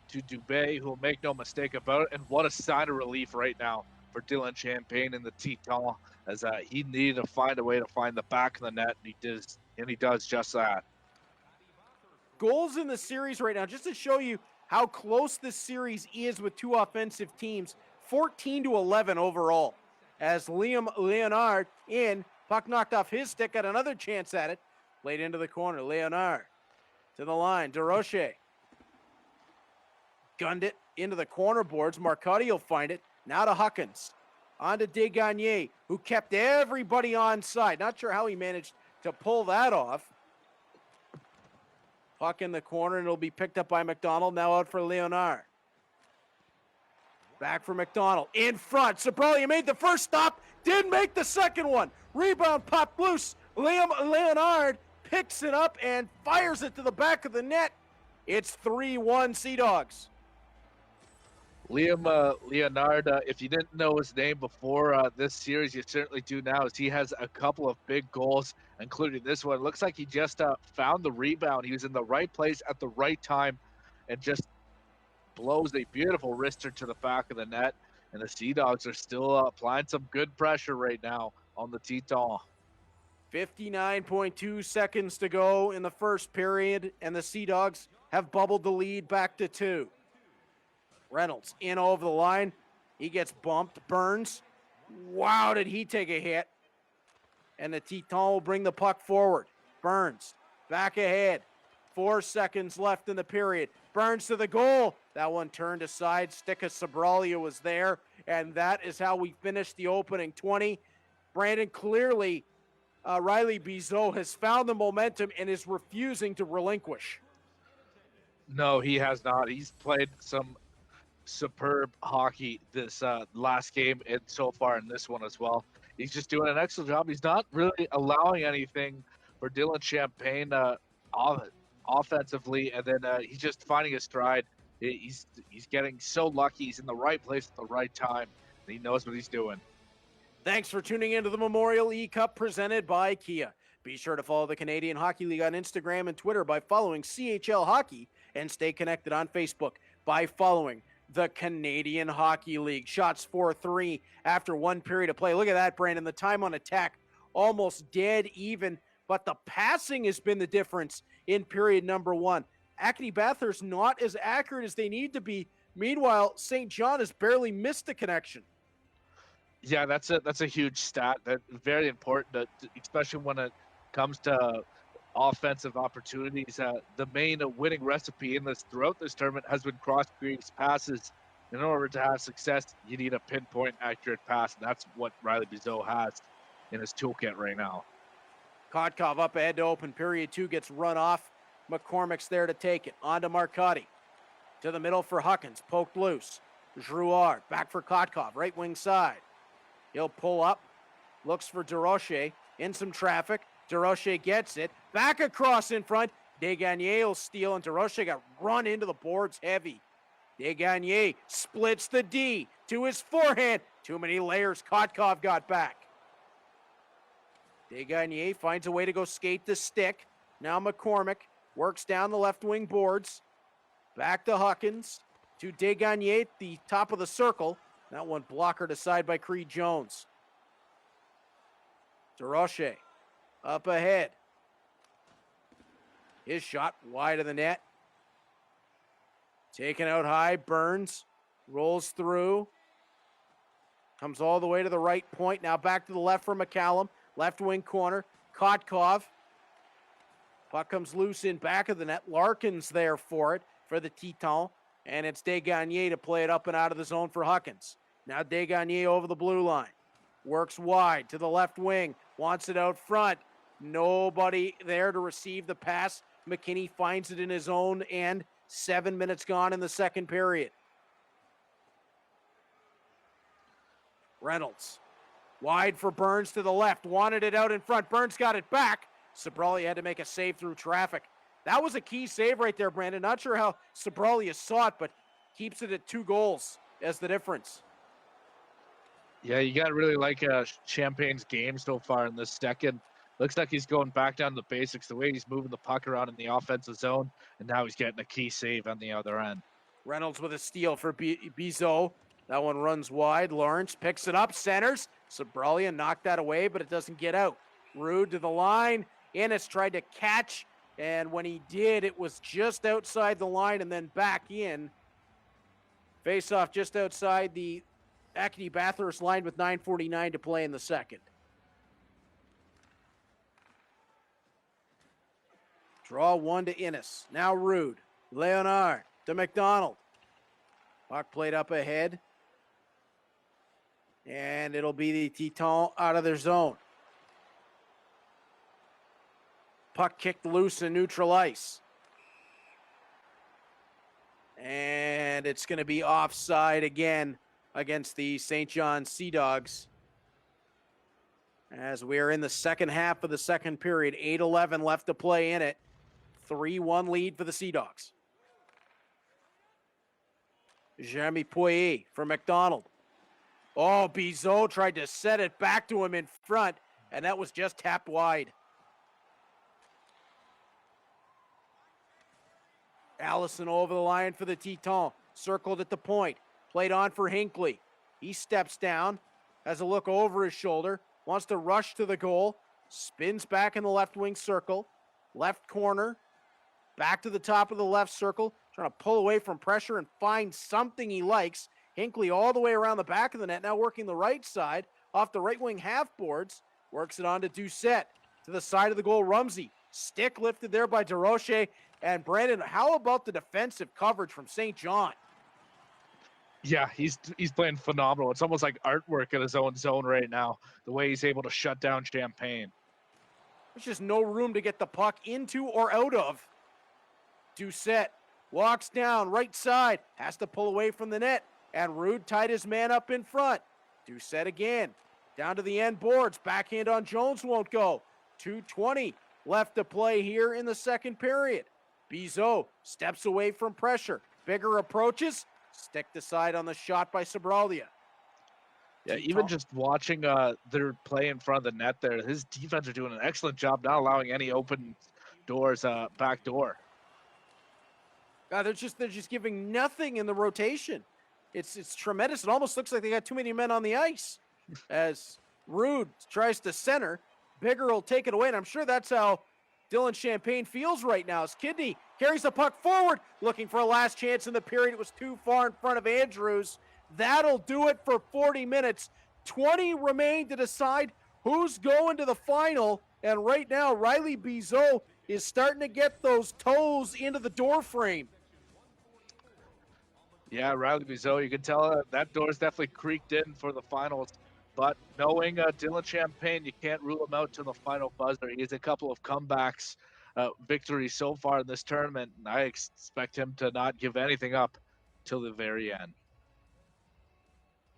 to Dubé, who will make no mistake about it. And what a sign of relief right now for Dylan Champagne and the Teton, as he needed to find a way to find the back of the net, and he does just that. Goals in the series right now, just to show you how close this series is with two offensive teams, 14-11 overall. As Liam Leonard in, puck knocked off his stick, got another chance at it. Played into the corner, Leonard to the line, DeRoche. Gunned it into the corner boards, Marcotti will find it. Now to Huckins, on to Desgagne, who kept everybody on side. Not sure how he managed to pull that off. Puck in the corner, and it'll be picked up by McDonald, now out for Leonard. Back for McDonald, in front. Sabralia made the first stop, didn't make the second one. Rebound popped loose. Leonard picks it up and fires it to the back of the net. It's 3-1 Sea Dogs. Liam Leonard, if you didn't know his name before this series, you certainly do now, as he has a couple of big goals, including this one. It looks like he just found the rebound. He was in the right place at the right time and just blows a beautiful wrister to the back of the net. and the Sea Dogs are still applying some good pressure right now on the Teton. 59.2 seconds to go in the first period, and the Sea Dogs have bubbled the lead back to 2. Reynolds in over the line. He gets bumped. Burns. Wow, did he take a hit? And the Teton will bring the puck forward. Burns back ahead. 4 seconds left in the period. Burns to the goal. That one turned aside. Stick of Sobralia was there. And that is how we finished the opening 20. Brandon, clearly, Riley Bizot has found the momentum and is refusing to relinquish. No, he has not. He's played some superb hockey this last game and so far in this one as well. He's just doing an excellent job. He's not really allowing anything for Dylan Champagne offensively, and then he's just finding his stride. He's getting so lucky. He's in the right place at the right time, and he knows what he's doing. Thanks for tuning into the Memorial E-Cup presented by Kia. Be sure to follow the Canadian Hockey League on Instagram and Twitter by following CHL Hockey, and stay connected on Facebook by following the Canadian Hockey League. Shots 4-3 after 1 period of play. Look at that, Brandon. The time on attack almost dead even, but the passing has been the difference in period number 1. Acadie-Bathurst not as accurate as they need to be. Meanwhile, St. John has barely missed the connection. Yeah, that's a huge stat. That's very important, especially when it comes to offensive opportunities. The main winning recipe in this throughout this tournament has been cross-crease passes. In order to have success, you need a pinpoint accurate pass, and that's what Riley Bizot has in his toolkit right now. Kotkov up ahead to open period 2, gets run off. McCormick's there to take it. On to Marcotti. To the middle for Huckins, poked loose. Drouard back for Kotkov, right wing side. He'll pull up, looks for DeRoche, in some traffic. DeRoche gets it, back across in front. Desgagnés will steal, and DeRoche got run into the boards heavy. Desgagnés splits the D to his forehand. Too many layers, Kotkov got back. Desgagnés finds a way to go skate the stick. Now McCormick works down the left wing boards. Back to Huckins, to Desgagnés at the top of the circle. That one blockered aside by Creed Jones. DeRoche up ahead. His shot wide of the net. Taken out high, Burns rolls through. Comes all the way to the right point. Now back to the left for McCallum. Left wing corner. Kotkov. Puck comes loose in back of the net. Larkin's there for it for the Teton. And it's Desgagnés to play it up and out of the zone for Huckins. Now Desgagnés over the blue line. Works wide to the left wing. Wants it out front. Nobody there to receive the pass. McKinney finds it in his own end. 7 minutes gone in the second period. Reynolds. Wide for Burns to the left. Wanted it out in front. Burns got it back. Sobralia had to make a save through traffic. That was a key save right there, Brandon. Not sure how Sobralia saw it, but keeps it at 2 goals as the difference. Yeah, you got to really like Champagne's game so far in this second. Looks like he's going back down to the basics, the way he's moving the puck around in the offensive zone, and now he's getting a key save on the other end. Reynolds with a steal for Bizot. That one runs wide. Lawrence picks it up, centers. Sobralia knocked that away, but it doesn't get out. Rude to the line. Innes tried to catch, and when he did, it was just outside the line and then back in. Face off just outside the Acadie-Bathurst line with 9:49 to play in the second. Draw 1 to Innes. Now Rude. Leonard to McDonald. Puck played up ahead. And it'll be the Teton out of their zone. Puck kicked loose in neutral ice. And it's going to be offside again against the St. John Sea Dogs. As we are in the second half of the second period, 8:11 left to play in it. 3-1 lead for the Sea Dogs. Jeremy Poirier for McDonald. Oh, Bizot tried to set it back to him in front, and that was just tapped wide. Allison over the line for the Teton. Circled at the point. Played on for Hinckley. He steps down, has a look over his shoulder, wants to rush to the goal, spins back in the left wing circle, left corner, back to the top of the left circle, trying to pull away from pressure and find something he likes. Hinkley all the way around the back of the net, now working the right side, off the right wing half boards, works it on to Doucette. To the side of the goal, Rumsey. Stick lifted there by DeRoche. And Brandon, how about the defensive coverage from St. John? Yeah, he's playing phenomenal. It's almost like artwork in his own zone right now, the way he's able to shut down Champagne. There's just no room to get the puck into or out of. Doucette walks down right side, has to pull away from the net, and Rude tied his man up in front. Doucette again, down to the end boards, backhand on Jones won't go. 2:20 left to play here in the second period. Bizot steps away from pressure. Bigger approaches, stick to side on the shot by Sobralia. Yeah, even just watching their play in front of the net there, his defense are doing an excellent job not allowing any open doors, back door. God, they're just giving nothing in the rotation. It's tremendous. It almost looks like they got too many men on the ice. As Rude tries to center, Bigger will take it away, and I'm sure that's how Dylan Champagne feels right now. As Kidney carries the puck forward, looking for a last chance in the period. It was too far in front of Andrews. That'll do it for 40 minutes. 20 remain to decide who's going to the final. And right now, Riley Bizot is starting to get those toes into the door frame. Yeah, Riley Bizot, you can tell that door's definitely creaked in for the finals. But knowing Dylan Champagne, you can't rule him out to the final buzzer. He has a couple of comebacks, victories so far in this tournament, and I expect him to not give anything up till the very end.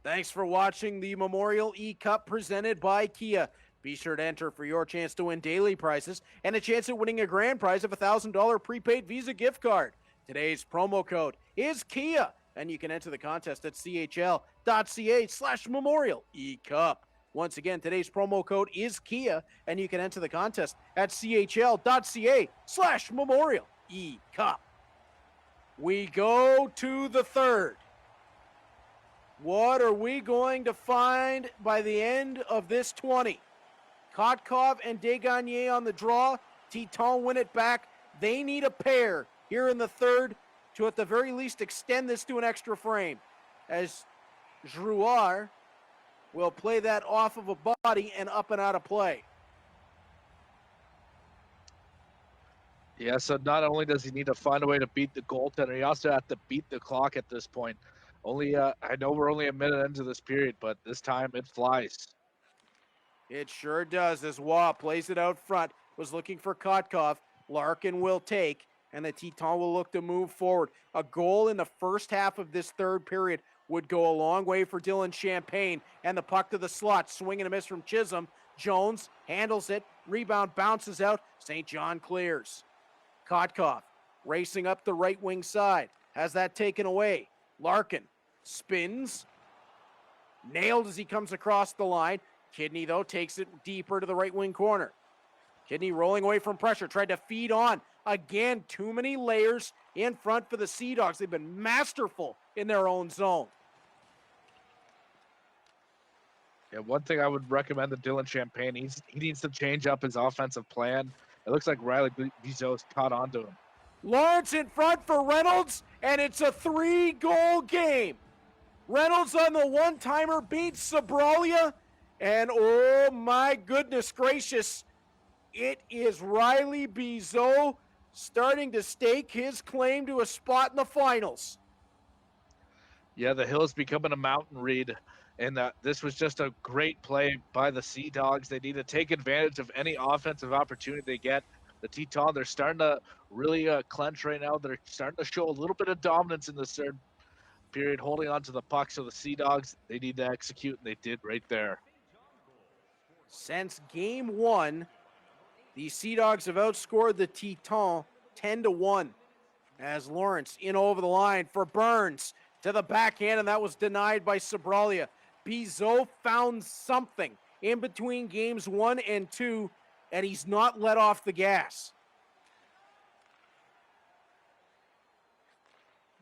Thanks for watching the Memorial E-Cup presented by Kia. Be sure to enter for your chance to win daily prizes and a chance at winning a grand prize of a $1,000 prepaid Visa gift card. Today's promo code is Kia, and you can enter the contest at chl.ca/Memorial E-Cup. Once again, today's promo code is Kia, and you can enter the contest at chl.ca/Memorial E-Cup. We go to the third. What are we going to find by the end of this 20? Kotkov and Desgagnés on the draw. Teton win it back. They need a pair here in the third to at the very least extend this to an extra frame, as Drouard will play that off of a body and up and out of play. Yeah, so not only does he need to find a way to beat the goaltender, he also has to beat the clock at this point. I know we're only a minute into this period, but this time it flies. It sure does, as Waugh plays it out front, was looking for Kotkov. Larkin will take, and the Teton will look to move forward. A goal in the first half of this third period would go a long way for Dylan Champagne, and the puck to the slot, swing and a miss from Chisholm. Jones handles it, rebound bounces out, St. John clears. Kotkov racing up the right wing side, has that taken away. Larkin spins, nailed as he comes across the line. Kidney, though, takes it deeper to the right wing corner. Kidney rolling away from pressure, tried to feed on. Again, too many layers in front for the Sea Dogs. They've been masterful in their own zone. Yeah, one thing I would recommend to Dylan Champagne, he needs to change up his offensive plan. It looks like Riley Bizot's caught onto him. Lawrence in front for Reynolds, and it's a 3-goal game. Reynolds on the one-timer beats Sobralia, and oh my goodness gracious, it is Riley Bizot starting to stake his claim to a spot in the finals. Yeah, the hill's becoming a mountain, Reed, and this was just a great play by the Sea Dogs. They need to take advantage of any offensive opportunity they get. The Teton, they're starting to really clench right now. They're starting to show a little bit of dominance in the third period, holding on to the puck. So the Sea Dogs, they need to execute, and they did right there. Since game one, the Sea Dogs have outscored the Teton 10-1 as Lawrence in over the line for Burns to the backhand, and that was denied by Sobralia. Bizot found something in between games 1 and 2, and he's not let off the gas.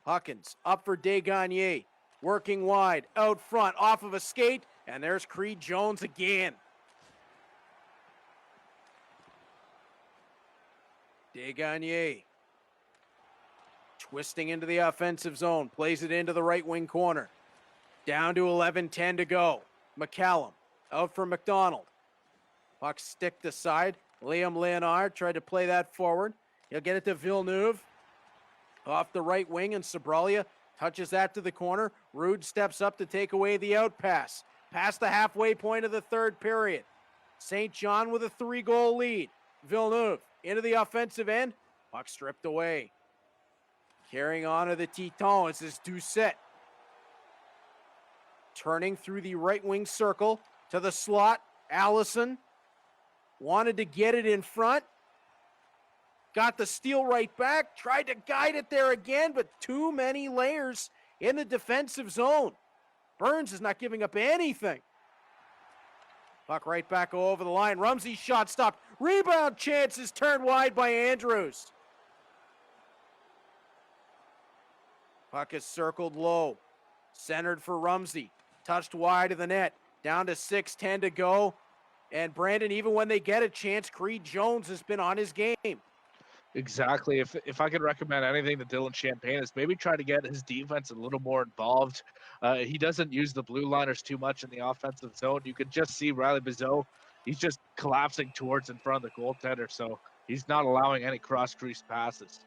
Huckins up for Desgagnés. Working wide, out front, off of a skate, and there's Creed Jones again. Desgagne twisting into the offensive zone, plays it into the right wing corner. Down to 11:10 to go. McCallum out for McDonald. Puck sticked aside. Liam Leonard tried to play that forward. He'll get it to Villeneuve. Off the right wing, and Sabralia touches that to the corner. Rude steps up to take away the out pass. Past the halfway point of the third period. St. John with a 3-goal lead. Villeneuve into the offensive end. Puck stripped away. Carrying on to the Titans is Doucette. Turning through the right wing circle to the slot. Allison wanted to get it in front. Got the steal right back. Tried to guide it there again, but too many layers in the defensive zone. Burns is not giving up anything. Puck right back over the line. Rumsey's shot stopped. Rebound chances turned wide by Andrews. Puck is circled low. Centered for Rumsey. Touched wide of the net. Down to 6:10 to go. And Brandon, even when they get a chance, Creed Jones has been on his game. Exactly. If I could recommend anything to Dylan Champagne, is maybe try to get his defense a little more involved. He doesn't use the blue liners too much in the offensive zone. You could just see Riley Bizot. He's just collapsing towards in front of the goaltender, so he's not allowing any cross-crease passes.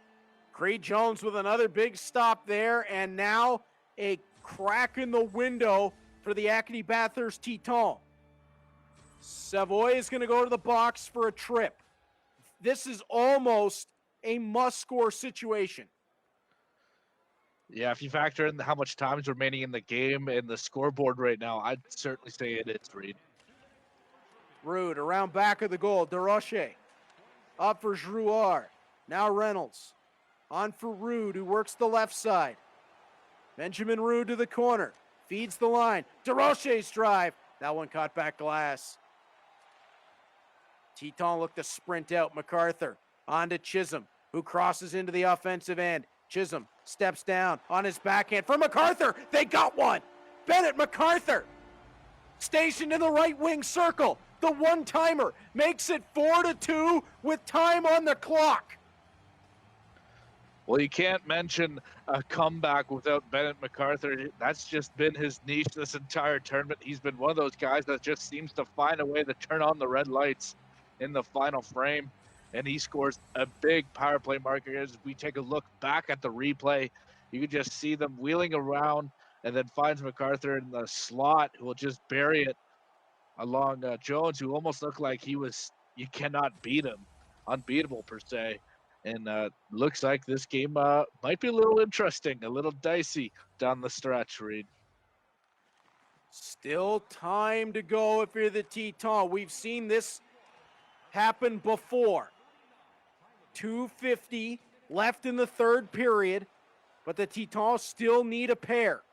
Creed Jones with another big stop there, and now a crack in the window for the Acadie-Bathurst Titans. Savoy is going to go to the box for a trip. This is almost a must-score situation. Yeah, if you factor in how much time is remaining in the game and the scoreboard right now, I'd certainly say it is, Reed. Rude around back of the goal. DeRoche up for Drouard. Now Reynolds on for Rude, who works the left side. Benjamin Rude to the corner. Feeds the line. DeRoche's drive. That one caught back glass. Teton looked to sprint out. MacArthur on to Chisholm, who crosses into the offensive end. Chisholm steps down on his backhand for MacArthur. They got one. Bennett MacArthur stationed in the right wing circle. The one-timer makes it 4-2 with time on the clock. Well, you can't mention a comeback without Bennett MacArthur. That's just been his niche this entire tournament. He's been one of those guys that just seems to find a way to turn on the red lights in the final frame, and he scores a big power play marker. As we take a look back at the replay, you can just see them wheeling around and then finds MacArthur in the slot, who will just bury it along Jones, who almost looked like you cannot beat him, unbeatable per se. And looks like this game might be a little interesting, a little dicey down the stretch, Reed. Still time to go if you're the Teton. We've seen this happen before. 2:50 left in the third period, but the Titans still need a pair.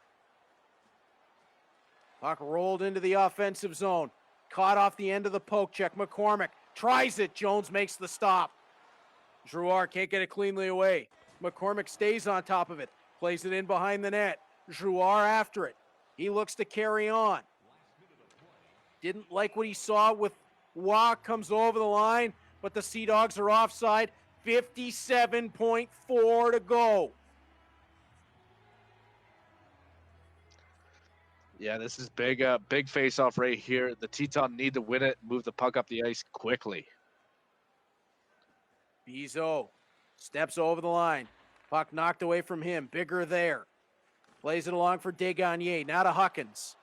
Puck rolled into the offensive zone. Caught off the end of the poke check. McCormick tries it. Jones makes the stop. Drouard can't get it cleanly away. McCormick stays on top of it. Plays it in behind the net. Drouard after it. He looks to carry on. Didn't like what he saw with Waugh, comes over the line, but the Sea Dogs are offside. 57.4 to go. Yeah, this is big face-off right here. The Teton need to win it, move the puck up the ice quickly. Bizot steps over the line. Puck knocked away from him. Bigger there. Plays it along for Desgagne. Now to Huckins.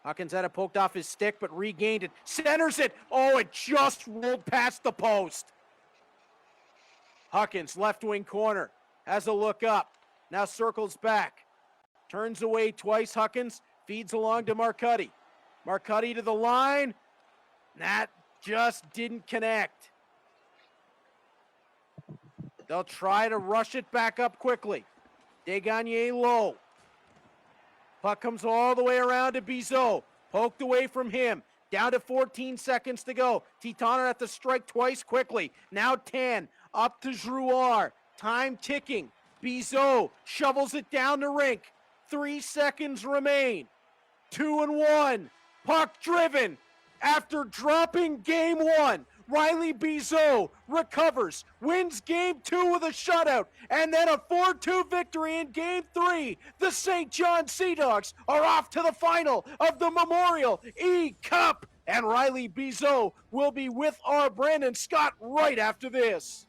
Huckins had it poked off his stick, but regained it. Centers it. Oh, it just rolled past the post. Huckins, left wing corner. Has a look up. Now circles back. Turns away twice. Huckins feeds along to Marcotti. Marcotti to the line. That just didn't connect. They'll try to rush it back up quickly. Desgagne low. Puck comes all the way around to Bizot. Poked away from him. Down to 14 seconds to go. Titaner have to strike twice quickly. Now 10. Up to Drouard. Time ticking. Bizot shovels it down the rink. 3 seconds remain. 2-1. Puck driven. After dropping game 1, Riley Bizot recovers, wins game 2 with a shutout, and then a 4-2 victory in game 3. The St. John Sea Dogs are off to the final of the Memorial E-Cup. And Riley Bizot will be with our Brandon Scott right after this.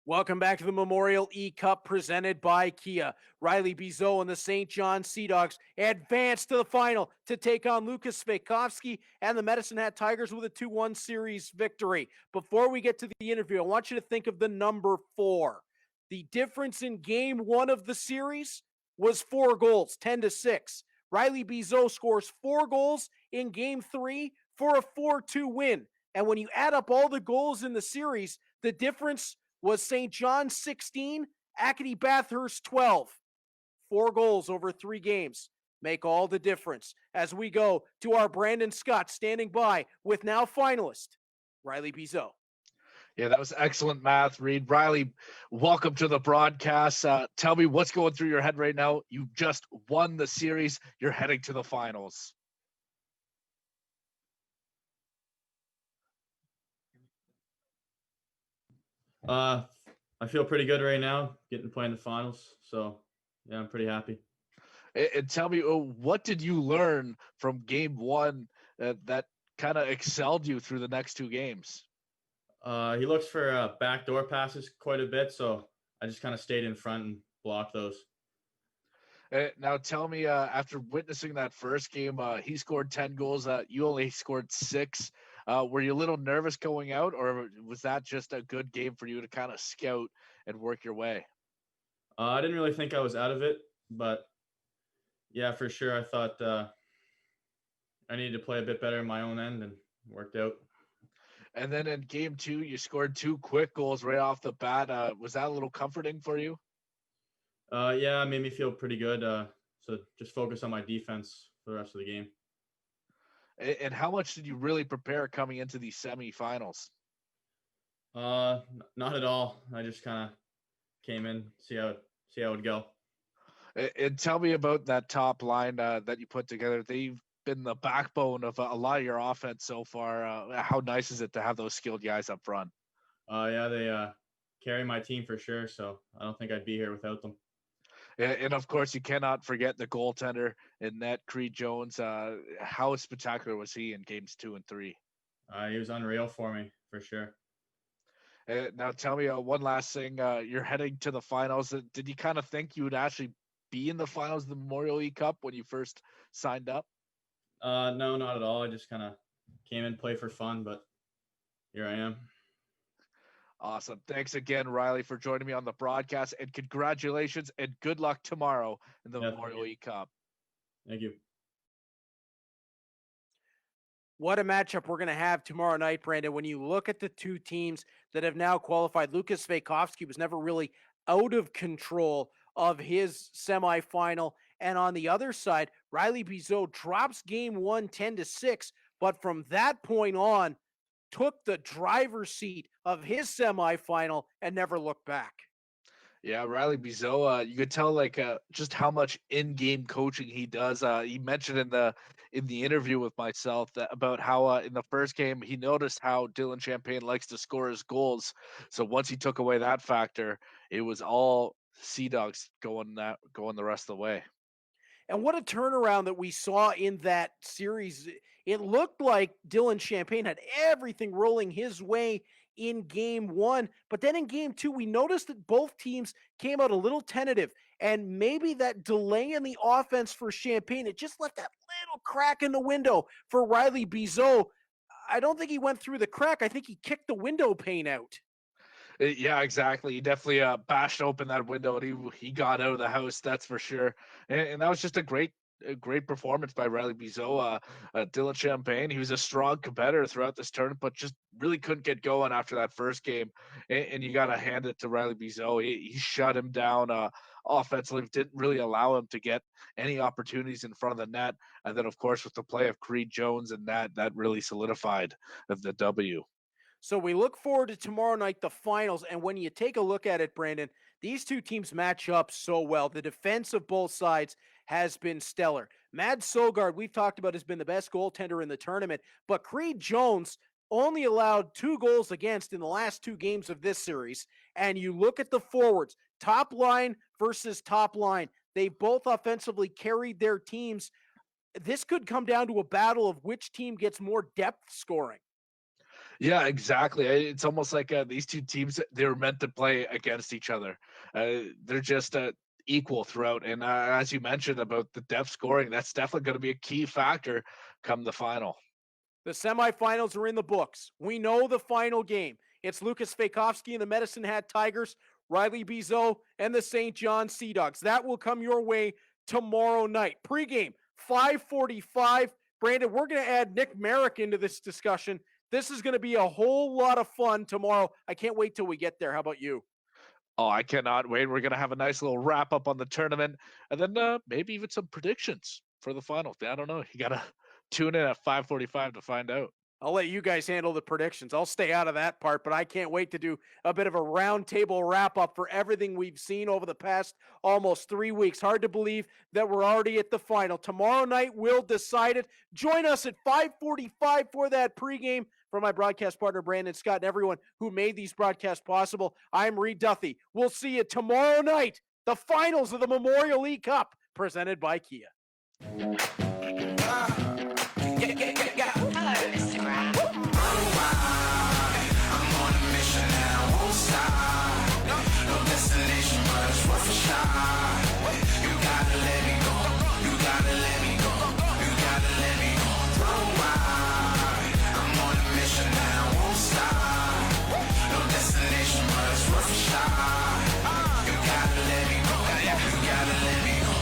Welcome back to the Memorial E-Cup presented by Kia. Riley Bizot and the St. John Sea Dogs advance to the final to take on Lucas Svejkovsky and the Medicine Hat Tigers with a 2-1 series victory. Before we get to the interview, I want you to think of the number 4. The difference in game 1 of the series was 4 goals, 10-6. Riley Bizot scores 4 goals in game 3 for a 4-2 win. And when you add up all the goals in the series, the difference was St. John 16, Acadie-Bathurst 12. 4 goals over 3 games make all the difference as we go to our Brandon Scott standing by with now finalist Riley Bizot. Yeah, that was excellent math, Reed. Riley, welcome to the broadcast. Tell me what's going through your head right now. You just won the series. You're heading to the finals. I feel pretty good right now, getting to play in the finals. So, yeah, I'm pretty happy. And tell me, what did you learn from game 1 that kind of excelled you through the next 2 games? He looks for backdoor passes quite a bit, so I just kind of stayed in front and blocked those. Now tell me, after witnessing that first game, he scored 10 goals. You only scored 6. Were you a little nervous going out, or was that just a good game for you to kind of scout and work your way? I didn't really think I was out of it, but yeah, for sure. I thought I needed to play a bit better in my own end, and worked out. And then in game 2, you scored 2 quick goals right off the bat. Was that a little comforting for you? Yeah, it made me feel pretty good. So just focus on my defense for the rest of the game. And how much did you really prepare coming into these semifinals? Not at all. I just kind of came in, see how it would go. And tell me about that top line that you put together. They've been the backbone of a lot of your offense so far. How nice is it to have those skilled guys up front? Yeah, they carry my team for sure. So I don't think I'd be here without them. And of course, you cannot forget the goaltender in net, Creed Jones. How spectacular was he in games 2 and 3? He was unreal for me, for sure. Now tell me one last thing. You're heading to the finals. Did you kind of think you would actually be in the finals of the Memorial E-Cup when you first signed up? No, not at all. I just kind of came in, play for fun, but here I am. Awesome. Thanks again, Riley, for joining me on the broadcast, and congratulations and good luck tomorrow in the Memorial E-Cup. Thank you. What a matchup we're going to have tomorrow night, Brandon. When you look at the 2 teams that have now qualified, Lucas Svejkovsky was never really out of control of his semifinal. And on the other side, Riley Bizot drops game 1 10-6, but from that point on, took the driver's seat of his semifinal and never looked back. Yeah, Riley Bizot, you could tell just how much in-game coaching he does. He mentioned in the interview with myself about how in the first game he noticed how Dylan Champagne likes to score his goals. So once he took away that factor, it was all Sea Dogs going the rest of the way. And what a turnaround that we saw in that series. It looked like Dylan Champagne had everything rolling his way in game 1. But then in game 2, we noticed that both teams came out a little tentative. And maybe that delay in the offense for Champagne, it just left that little crack in the window for Riley Bizot. I don't think he went through the crack. I think he kicked the window pane out. Yeah, exactly. He definitely bashed open that window and he got out of the house. That's for sure. And that was just a great performance by Riley Bizot. Dylan Champagne, he was a strong competitor throughout this tournament, but just really couldn't get going after that first game. And you got to hand it to Riley Bizot. He shut him down offensively, didn't really allow him to get any opportunities in front of the net. And then, of course, with the play of Creed Jones and that really solidified the W. So we look forward to tomorrow night, the finals. And when you take a look at it, Brandon, these two teams match up so well. The defense of both sides has been stellar. Mads Sogard, we've talked about, has been the best goaltender in the tournament. But Creed Jones only allowed 2 goals against in the last 2 games of this series. And you look at the forwards, top line versus top line. They both offensively carried their teams. This could come down to a battle of which team gets more depth scoring. Yeah, exactly. It's almost like these two teams, they were meant to play against each other. They're just equal throughout. And as you mentioned about the depth scoring, that's definitely going to be a key factor come the final. The semifinals are in the books. We know the final game. It's Lucas Fejkovsky and the Medicine Hat Tigers, Riley Bizot and the St. John Sea Dogs. That will come your way tomorrow night. Pregame, 5:45. Brandon, we're going to add Nick Merrick into this discussion. This is going to be a whole lot of fun tomorrow. I can't wait till we get there. How about you? Oh, I cannot wait. We're going to have a nice little wrap up on the tournament and then maybe even some predictions for the final. I don't know. You got to tune in at 5:45 to find out. I'll let you guys handle the predictions. I'll stay out of that part, but I can't wait to do a bit of a roundtable wrap-up for everything we've seen over the past almost 3 weeks. Hard to believe that we're already at the final. Tomorrow night, we'll decide it. Join us at 5:45 for that pregame. For my broadcast partner, Brandon Scott, and everyone who made these broadcasts possible, I'm Reed Duthie. We'll see you tomorrow night, the finals of the Memorial League Cup, presented by Kia. Hello, Instagram. I'm on a mission and I won't stop. No destination, but it's worth a shot. You gotta let me go. You gotta let me go. You gotta let me go. I'm on a mission and I won't stop. No destination, but it's worth a shot. You gotta let me go. You gotta let me go.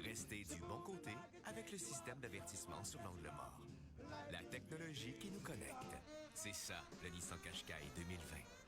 Restez du bon côté avec le système d'avertissement sur l'angle mort. La technologie qui nous connecte. C'est ça, le Nissan Qashqai 2020.